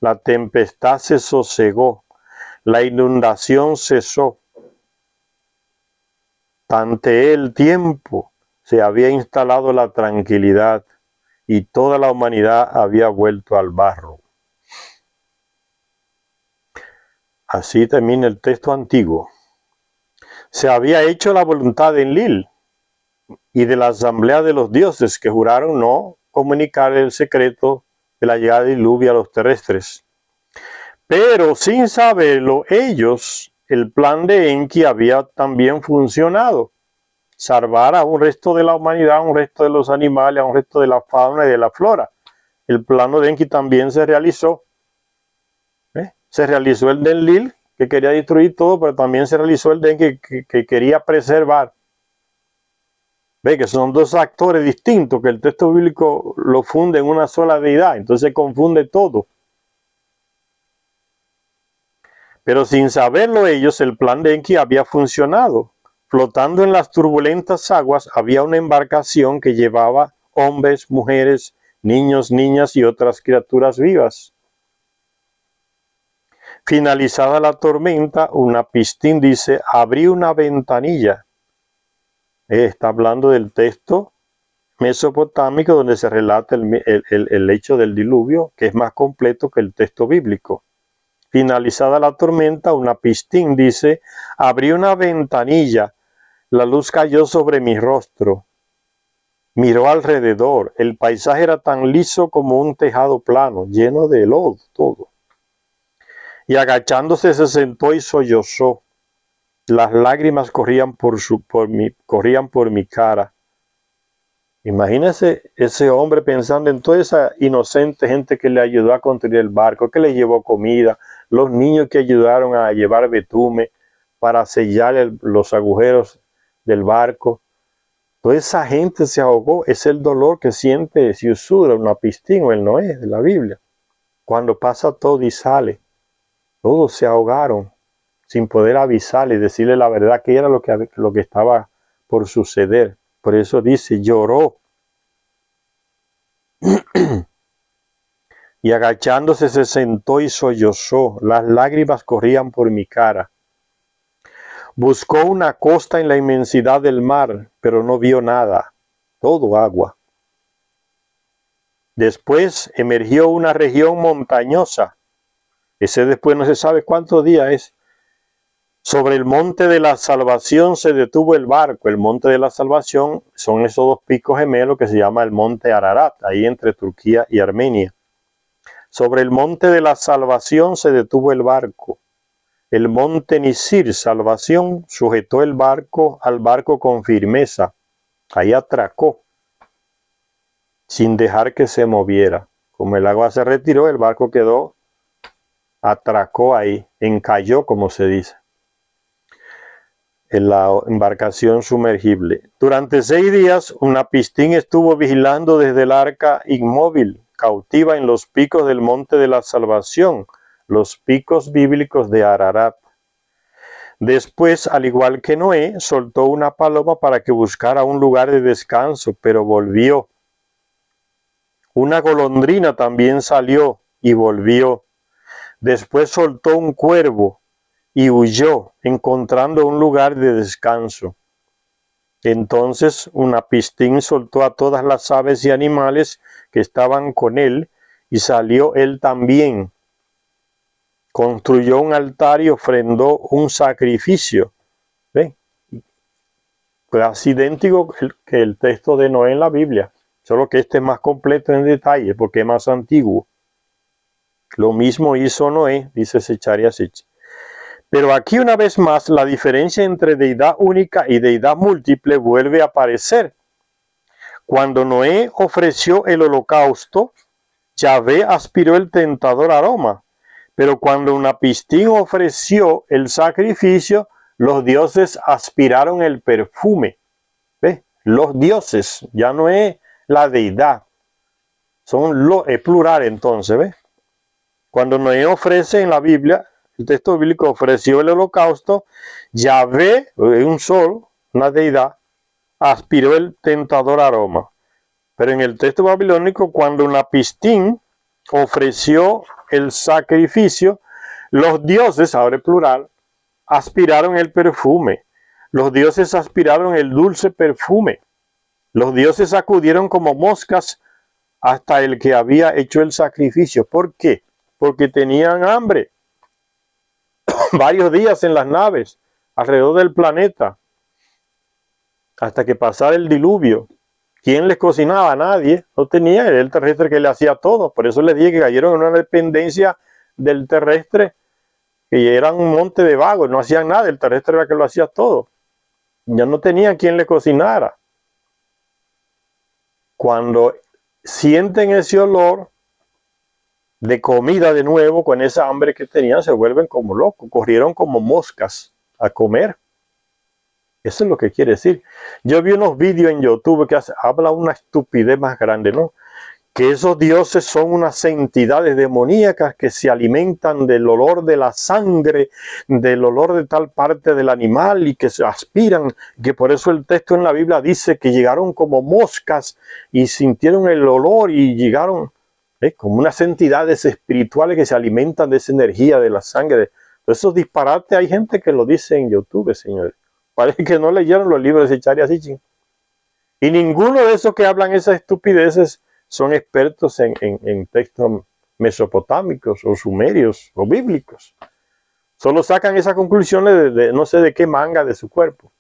la tempestad se sosegó, la inundación cesó. Ante el tiempo se había instalado la tranquilidad y toda la humanidad había vuelto al barro. Así termina el texto antiguo. Se había hecho la voluntad de Enlil y de la asamblea de los dioses que juraron no comunicar el secreto de la llegada del diluvio a los terrestres. Pero sin saberlo ellos, el plan de Enki había también funcionado. Salvar a un resto de la humanidad, a un resto de los animales, a un resto de la fauna y de la flora. El plano de Enki también se realizó. Se realizó el de Enlil, que quería destruir todo, pero también se realizó el de Enki que quería preservar. Ve que son dos actores distintos, que el texto bíblico lo funde en una sola deidad, entonces confunde todo. Pero sin saberlo ellos, el plan de Enki había funcionado. Flotando en las turbulentas aguas había una embarcación que llevaba hombres, mujeres, niños, niñas y otras criaturas vivas. Finalizada la tormenta, Unapistín dice, abrí una ventanilla. Está hablando del texto mesopotámico donde se relata el hecho del diluvio, que es más completo que el texto bíblico. Finalizada la tormenta, Unapistín dice, abrí una ventanilla, la luz cayó sobre mi rostro. Miró alrededor, el paisaje era tan liso como un tejado plano, lleno de lodo todo. Y agachándose se sentó y sollozó. Las lágrimas corrían por mi cara. Imagínese ese hombre pensando en toda esa inocente gente que le ayudó a construir el barco, que le llevó comida, los niños que ayudaron a llevar betume para sellar los agujeros del barco. Toda esa gente se ahogó. Es el dolor que siente Ziusudra, Unapistín o el Noé de la Biblia. Cuando pasa todo y sale, todos se ahogaron sin poder avisarle y decirle la verdad que era lo que estaba por suceder. Por eso dice, lloró. Y agachándose se sentó y sollozó. Las lágrimas corrían por mi cara. Buscó una costa en la inmensidad del mar, pero no vio nada. Todo agua. Después emergió una región montañosa. Ese después no se sabe cuántos días es. Sobre el monte de la salvación se detuvo el barco. El monte de la salvación son esos dos picos gemelos que se llama el monte Ararat, ahí entre Turquía y Armenia. Sobre el monte de la salvación se detuvo el barco. El monte Nisir, salvación, sujetó al barco con firmeza. Ahí atracó, sin dejar que se moviera. Como el agua se retiró, el barco quedó, atracó ahí, encalló, como se dice, en la embarcación sumergible. Durante 6 días, Unapistín estuvo vigilando desde el arca inmóvil, cautiva en los picos del monte de la salvación, los picos bíblicos de Ararat. Después, al igual que Noé, soltó una paloma para que buscara un lugar de descanso, pero volvió. Una golondrina también salió y volvió. Después soltó un cuervo y huyó, encontrando un lugar de descanso. Entonces Unapistín soltó a todas las aves y animales que estaban con él, y salió él también. Construyó un altar y ofrendó un sacrificio. ¿Ven? Pues idéntico que el texto de Noé en la Biblia, solo que este es más completo en detalle porque es más antiguo. Lo mismo hizo Noé, dice Zecharia Sitch. Pero aquí una vez más la diferencia entre deidad única y deidad múltiple vuelve a aparecer. Cuando Noé ofreció el holocausto, Yahvé aspiró el tentador aroma. Pero cuando Unapistín ofreció el sacrificio, los dioses aspiraron el perfume. ¿Ves? Los dioses, ya no es la deidad. Es plural entonces, ¿ves? Cuando Noé ofrece en la Biblia, el texto bíblico ofreció el holocausto, Yahvé, un sol, una deidad, aspiró el tentador aroma. Pero en el texto babilónico, cuando Unapistín ofreció el sacrificio, los dioses, ahora en plural, aspiraron el perfume. Los dioses aspiraron el dulce perfume. Los dioses acudieron como moscas hasta el que había hecho el sacrificio. ¿Por qué? Porque tenían hambre. varios días en las naves alrededor del planeta hasta que pasara el diluvio. ¿Quién les cocinaba? Nadie. No tenía, era el terrestre que le hacía todo. Por eso les dije que cayeron en una dependencia del terrestre, que eran un monte de vagos, no hacían nada, el terrestre era que lo hacía todo. Ya no tenían quien le cocinara. Cuando sienten ese olor de comida de nuevo, con esa hambre que tenían, se vuelven como locos, corrieron como moscas a comer. Eso es lo que quiere decir. Yo vi unos vídeos en YouTube que habla una estupidez más grande, ¿no? Que esos dioses son unas entidades demoníacas que se alimentan del olor de la sangre, del olor de tal parte del animal y que se aspiran, que por eso el texto en la Biblia dice que llegaron como moscas y sintieron el olor y llegaron como unas entidades espirituales que se alimentan de esa energía de la sangre. Esos disparates hay gente que lo dice en YouTube, señores. Parece que no leyeron los libros de Zecharia Sitchin. Y ninguno de esos que hablan esas estupideces son expertos en textos mesopotámicos o sumerios o bíblicos. Solo sacan esas conclusiones de no sé de qué manga de su cuerpo.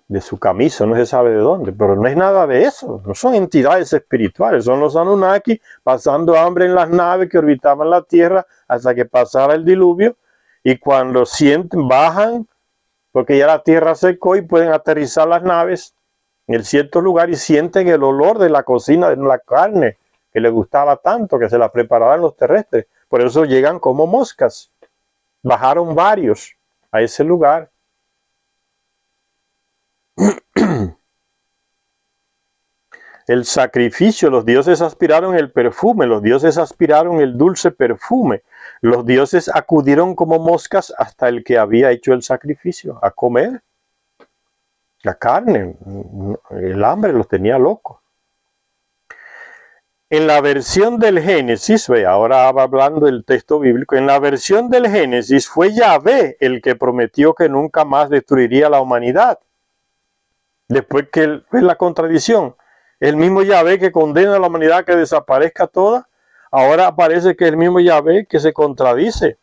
De su camisa, no se sabe de dónde. Pero no es nada de eso. No son entidades espirituales. Son los Anunnaki pasando hambre en las naves que orbitaban la Tierra hasta que pasara el diluvio. Y cuando sienten, bajan, porque ya la tierra secó y pueden aterrizar las naves en el cierto lugar y sienten el olor de la cocina, de la carne que les gustaba tanto, que se la preparaban los terrestres. Por eso llegan como moscas. Bajaron varios a ese lugar. El sacrificio, los dioses aspiraron el perfume, los dioses aspiraron el dulce perfume. Los dioses acudieron como moscas hasta el que había hecho el sacrificio, a comer la carne. El hambre los tenía locos. En la versión del Génesis, ahora hablando del texto bíblico, en la versión del Génesis fue Yahvé el que prometió que nunca más destruiría la humanidad. Después que es la contradicción. El mismo Yahvé que condena a la humanidad a que desaparezca toda, ahora parece que es el mismo Yahvé que se contradice,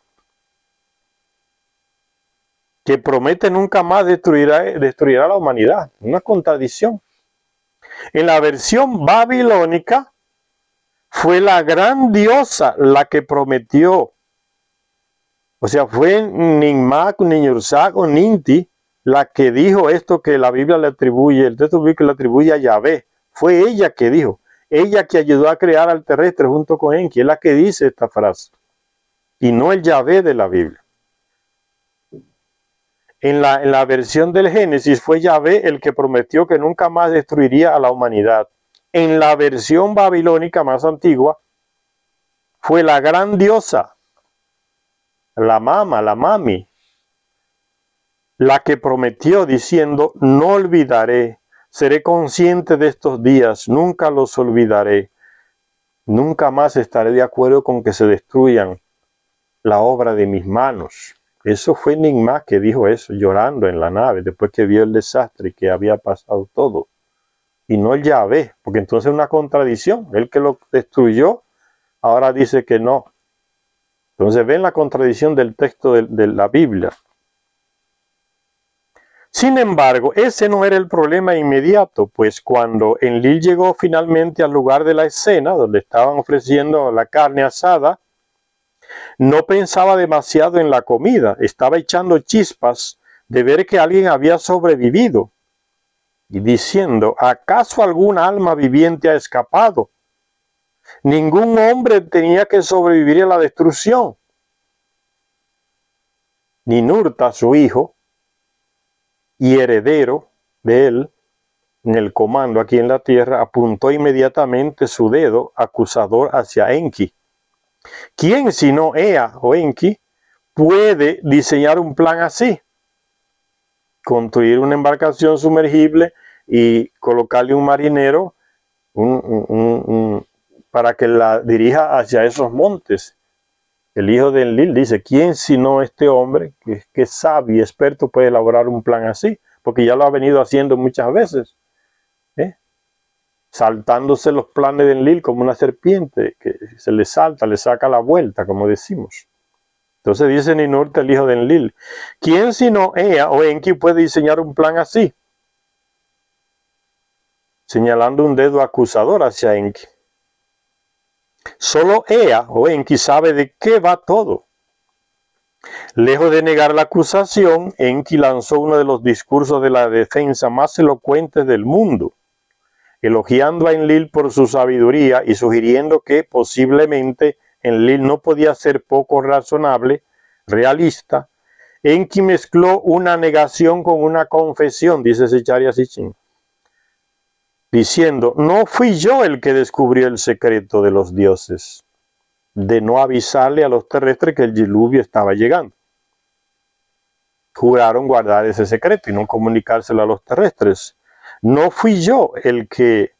que promete nunca más destruirá a la humanidad. Una contradicción. En la versión babilónica fue la gran diosa la que prometió. O sea, fue Ninmak, Niñursak o Ninti la que dijo esto que la Biblia le atribuye, el texto bíblico le atribuye a Yahvé. Fue ella que dijo, ella que ayudó a crear al terrestre junto con Enki, es la que dice esta frase, y no el Yahvé de la Biblia. En la versión del Génesis fue Yahvé el que prometió que nunca más destruiría a la humanidad. En la versión babilónica más antigua fue la gran diosa, la mami, la que prometió diciendo, no olvidaré. Seré consciente de estos días, nunca los olvidaré. Nunca más estaré de acuerdo con que se destruyan la obra de mis manos. Eso fue Ninmak que dijo eso, llorando en la nave, después que vio el desastre y que había pasado todo. Y no el Yahvé, porque entonces es una contradicción. El que lo destruyó, ahora dice que no. Entonces ven la contradicción del texto de la Biblia. Sin embargo, ese no era el problema inmediato, pues cuando Enlil llegó finalmente al lugar de la escena, donde estaban ofreciendo la carne asada, no pensaba demasiado en la comida, estaba echando chispas de ver que alguien había sobrevivido, y diciendo, ¿acaso algún alma viviente ha escapado? Ningún hombre tenía que sobrevivir a la destrucción. Ninurta, su hijo, y heredero de él, en el comando aquí en la tierra, apuntó inmediatamente su dedo acusador hacia Enki. ¿Quién sino Ea o Enki puede diseñar un plan así? Construir una embarcación sumergible y colocarle un marinero para que la dirija hacia esos montes. El hijo de Enlil dice, ¿quién sino este hombre que es sabio y experto puede elaborar un plan así? Porque ya lo ha venido haciendo muchas veces. Saltándose los planes de Enlil como una serpiente que se le salta, le saca la vuelta, como decimos. Entonces dice Ninurta, el hijo de Enlil, ¿quién sino Ea o Enki puede diseñar un plan así? Señalando un dedo acusador hacia Enki. Solo Ea o Enki sabe de qué va todo. Lejos de negar la acusación, Enki lanzó uno de los discursos de la defensa más elocuentes del mundo, elogiando a Enlil por su sabiduría y sugiriendo que posiblemente Enlil no podía ser poco razonable, realista. Enki mezcló una negación con una confesión, dice Secharya Sitchin, diciendo, no fui yo el que descubrió el secreto de los dioses, de no avisarle a los terrestres que el diluvio estaba llegando. Juraron guardar ese secreto y no comunicárselo a los terrestres. No fui yo el que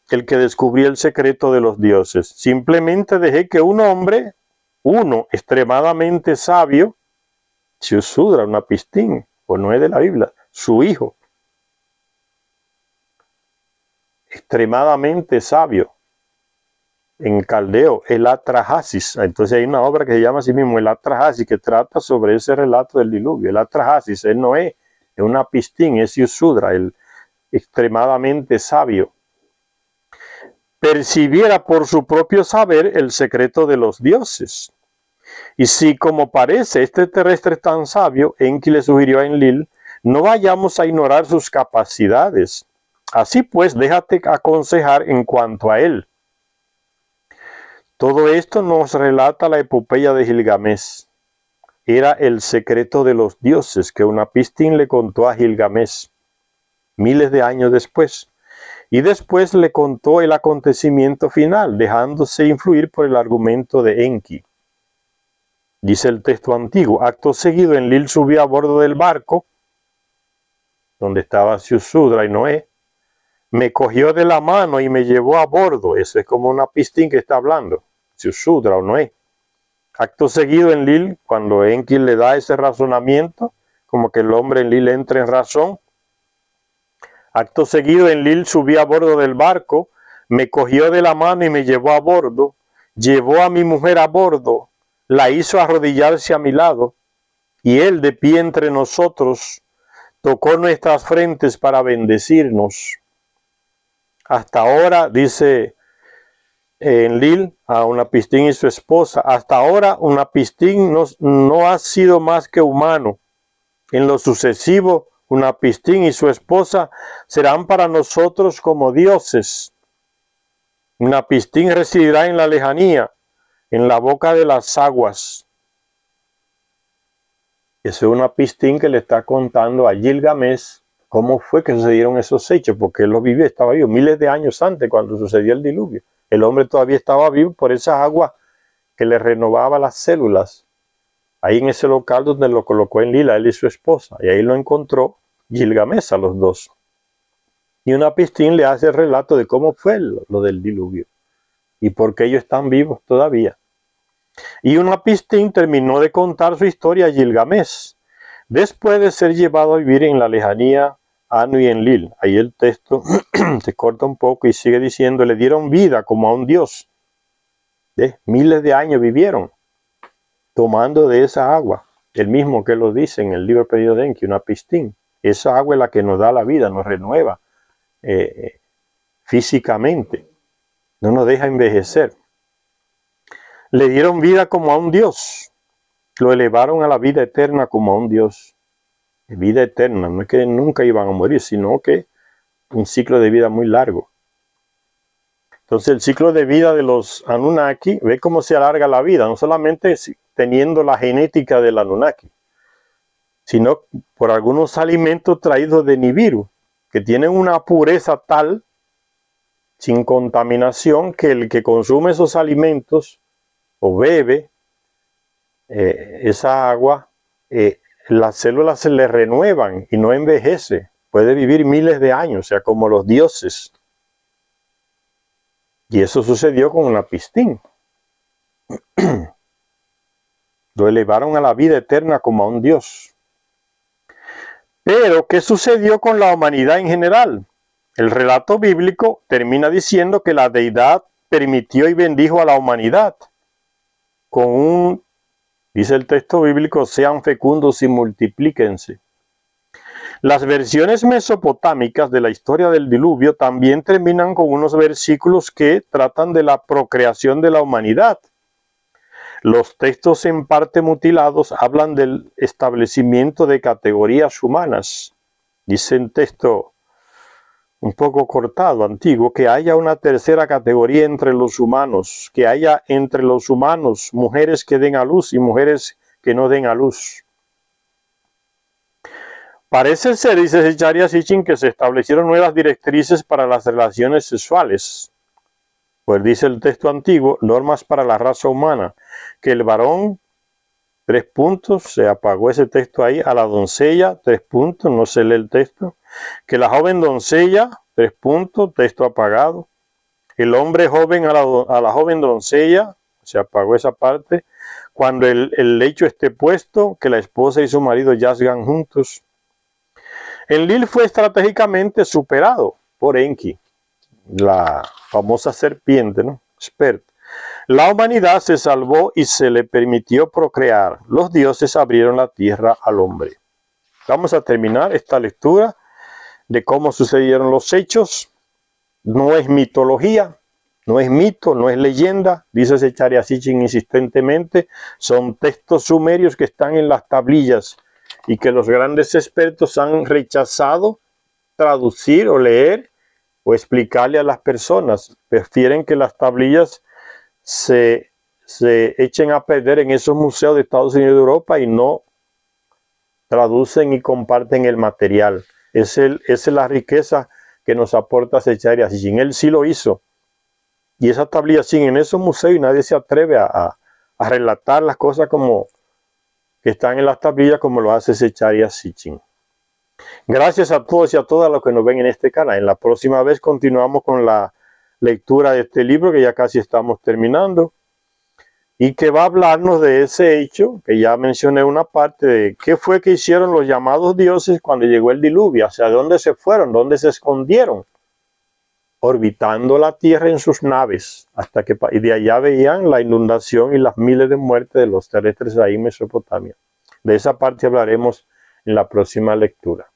descubrió el secreto de los dioses. Simplemente dejé que un hombre, uno extremadamente sabio, Shusudra, una pistín, o no es de la Biblia, su hijo, extremadamente sabio, en caldeo, el Atrahasis. Entonces hay una obra que se llama así mismo el Atrahasis, que trata sobre ese relato del diluvio. El Atrahasis, él no es una pistín, es Shusudra, el extremadamente sabio, percibiera por su propio saber el secreto de los dioses. Y si, como parece, este terrestre es tan sabio, Enki le sugirió a Enlil, no vayamos a ignorar sus capacidades. Así pues, déjate aconsejar en cuanto a él. Todo esto nos relata la epopeya de Gilgamesh. Era el secreto de los dioses que Unapistín le contó a Gilgamesh miles de años después. Y después le contó el acontecimiento final, dejándose influir por el argumento de Enki. Dice el texto antiguo, acto seguido Enlil subió a bordo del barco, donde estaba Shusudra y Noé, me cogió de la mano y me llevó a bordo. Eso es como una pistín que está hablando, Shusudra o Noé. Acto seguido Enlil, cuando Enki le da ese razonamiento, como que el hombre Enlil entra en razón, acto seguido Enlil subió a bordo del barco, me cogió de la mano y me llevó a bordo, llevó a mi mujer a bordo, la hizo arrodillarse a mi lado, y él de pie entre nosotros tocó nuestras frentes para bendecirnos. Hasta ahora, dice Enlil a Unapistín y su esposa, hasta ahora Unapistín no ha sido más que humano. En lo sucesivo, Unapistín y su esposa serán para nosotros como dioses. Unapistín residirá en la lejanía, en la boca de las aguas. Eso es Unapistín que le está contando a Gilgamesh cómo fue que sucedieron esos hechos, porque él lo vivió, estaba vivo miles de años antes cuando sucedió el diluvio. El hombre todavía estaba vivo por esa agua que le renovaba las células. Ahí en ese local donde lo colocó Enlil, él y su esposa, y ahí lo encontró Gilgamesh a los dos. Y Unapistín le hace el relato de cómo fue lo del diluvio y por qué ellos están vivos todavía. Y Unapistín terminó de contar su historia a Gilgamesh, después de ser llevado a vivir en la lejanía Anu y Enlil. Ahí el texto se corta un poco y sigue diciendo, le dieron vida como a un dios. Miles de años vivieron tomando de esa agua, el mismo que lo dice en el libro pedido de Enki, Unapistín. Esa agua es la que nos da la vida, nos renueva físicamente, no nos deja envejecer. Le dieron vida como a un dios, lo elevaron a la vida eterna como a un dios. Vida eterna, no es que nunca iban a morir, sino que un ciclo de vida muy largo. Entonces el ciclo de vida de los Anunnaki, ve cómo se alarga la vida, no solamente teniendo la genética del Anunnaki, sino por algunos alimentos traídos de Nibiru, que tienen una pureza tal, sin contaminación, que el que consume esos alimentos o bebe esa agua, las células se le renuevan y no envejece. Puede vivir miles de años, o sea, como los dioses. Y eso sucedió con Unapistín. Lo elevaron a la vida eterna como a un dios. Pero, ¿qué sucedió con la humanidad en general? El relato bíblico termina diciendo que la deidad permitió y bendijo a la humanidad. dice el texto bíblico, sean fecundos y multiplíquense. Las versiones mesopotámicas de la historia del diluvio también terminan con unos versículos que tratan de la procreación de la humanidad. Los textos en parte mutilados hablan del establecimiento de categorías humanas. Dice el texto un poco cortado, antiguo, que haya una tercera categoría entre los humanos, que haya entre los humanos mujeres que den a luz y mujeres que no den a luz. Parece ser, dice Zecharia Sitchin, que se establecieron nuevas directrices para las relaciones sexuales. Pues dice el texto antiguo, normas para la raza humana, que el varón, 3 puntos, se apagó ese texto ahí, a la doncella, 3 puntos, no se lee el texto, que la joven doncella, 3 puntos, texto apagado, el hombre joven a la joven doncella, se apagó esa parte, cuando el lecho esté puesto, que la esposa y su marido yazgan juntos. Enlil fue estratégicamente superado por Enki, la famosa serpiente, ¿no? Spert. La humanidad se salvó y se le permitió procrear. Los dioses abrieron la tierra al hombre. Vamos a terminar esta lectura de cómo sucedieron los hechos. No es mitología, no es mito, no es leyenda, dice Zecharia Sitchin insistentemente. Son textos sumerios que están en las tablillas y que los grandes expertos han rechazado traducir o leer o explicarle a las personas. Prefieren que las tablillas se echen a perder en esos museos de Estados Unidos y de Europa y no traducen y comparten el material. Esa es la riqueza que nos aporta Zecharia Sitchin. Él sí lo hizo. Y esas tablillas siguen en esos museos y nadie se atreve a relatar las cosas como que están en las tablillas como lo hace Zecharia Sitchin. Gracias a todos y a todas los que nos ven en este canal. En la próxima vez continuamos con la lectura de este libro que ya casi estamos terminando y que va a hablarnos de ese hecho que ya mencioné una parte de qué fue que hicieron los llamados dioses cuando llegó el diluvio, hacia dónde se fueron, dónde se escondieron, orbitando la tierra en sus naves hasta que y de allá veían la inundación y las miles de muertes de los terrestres ahí en Mesopotamia. De esa parte hablaremos en la próxima lectura.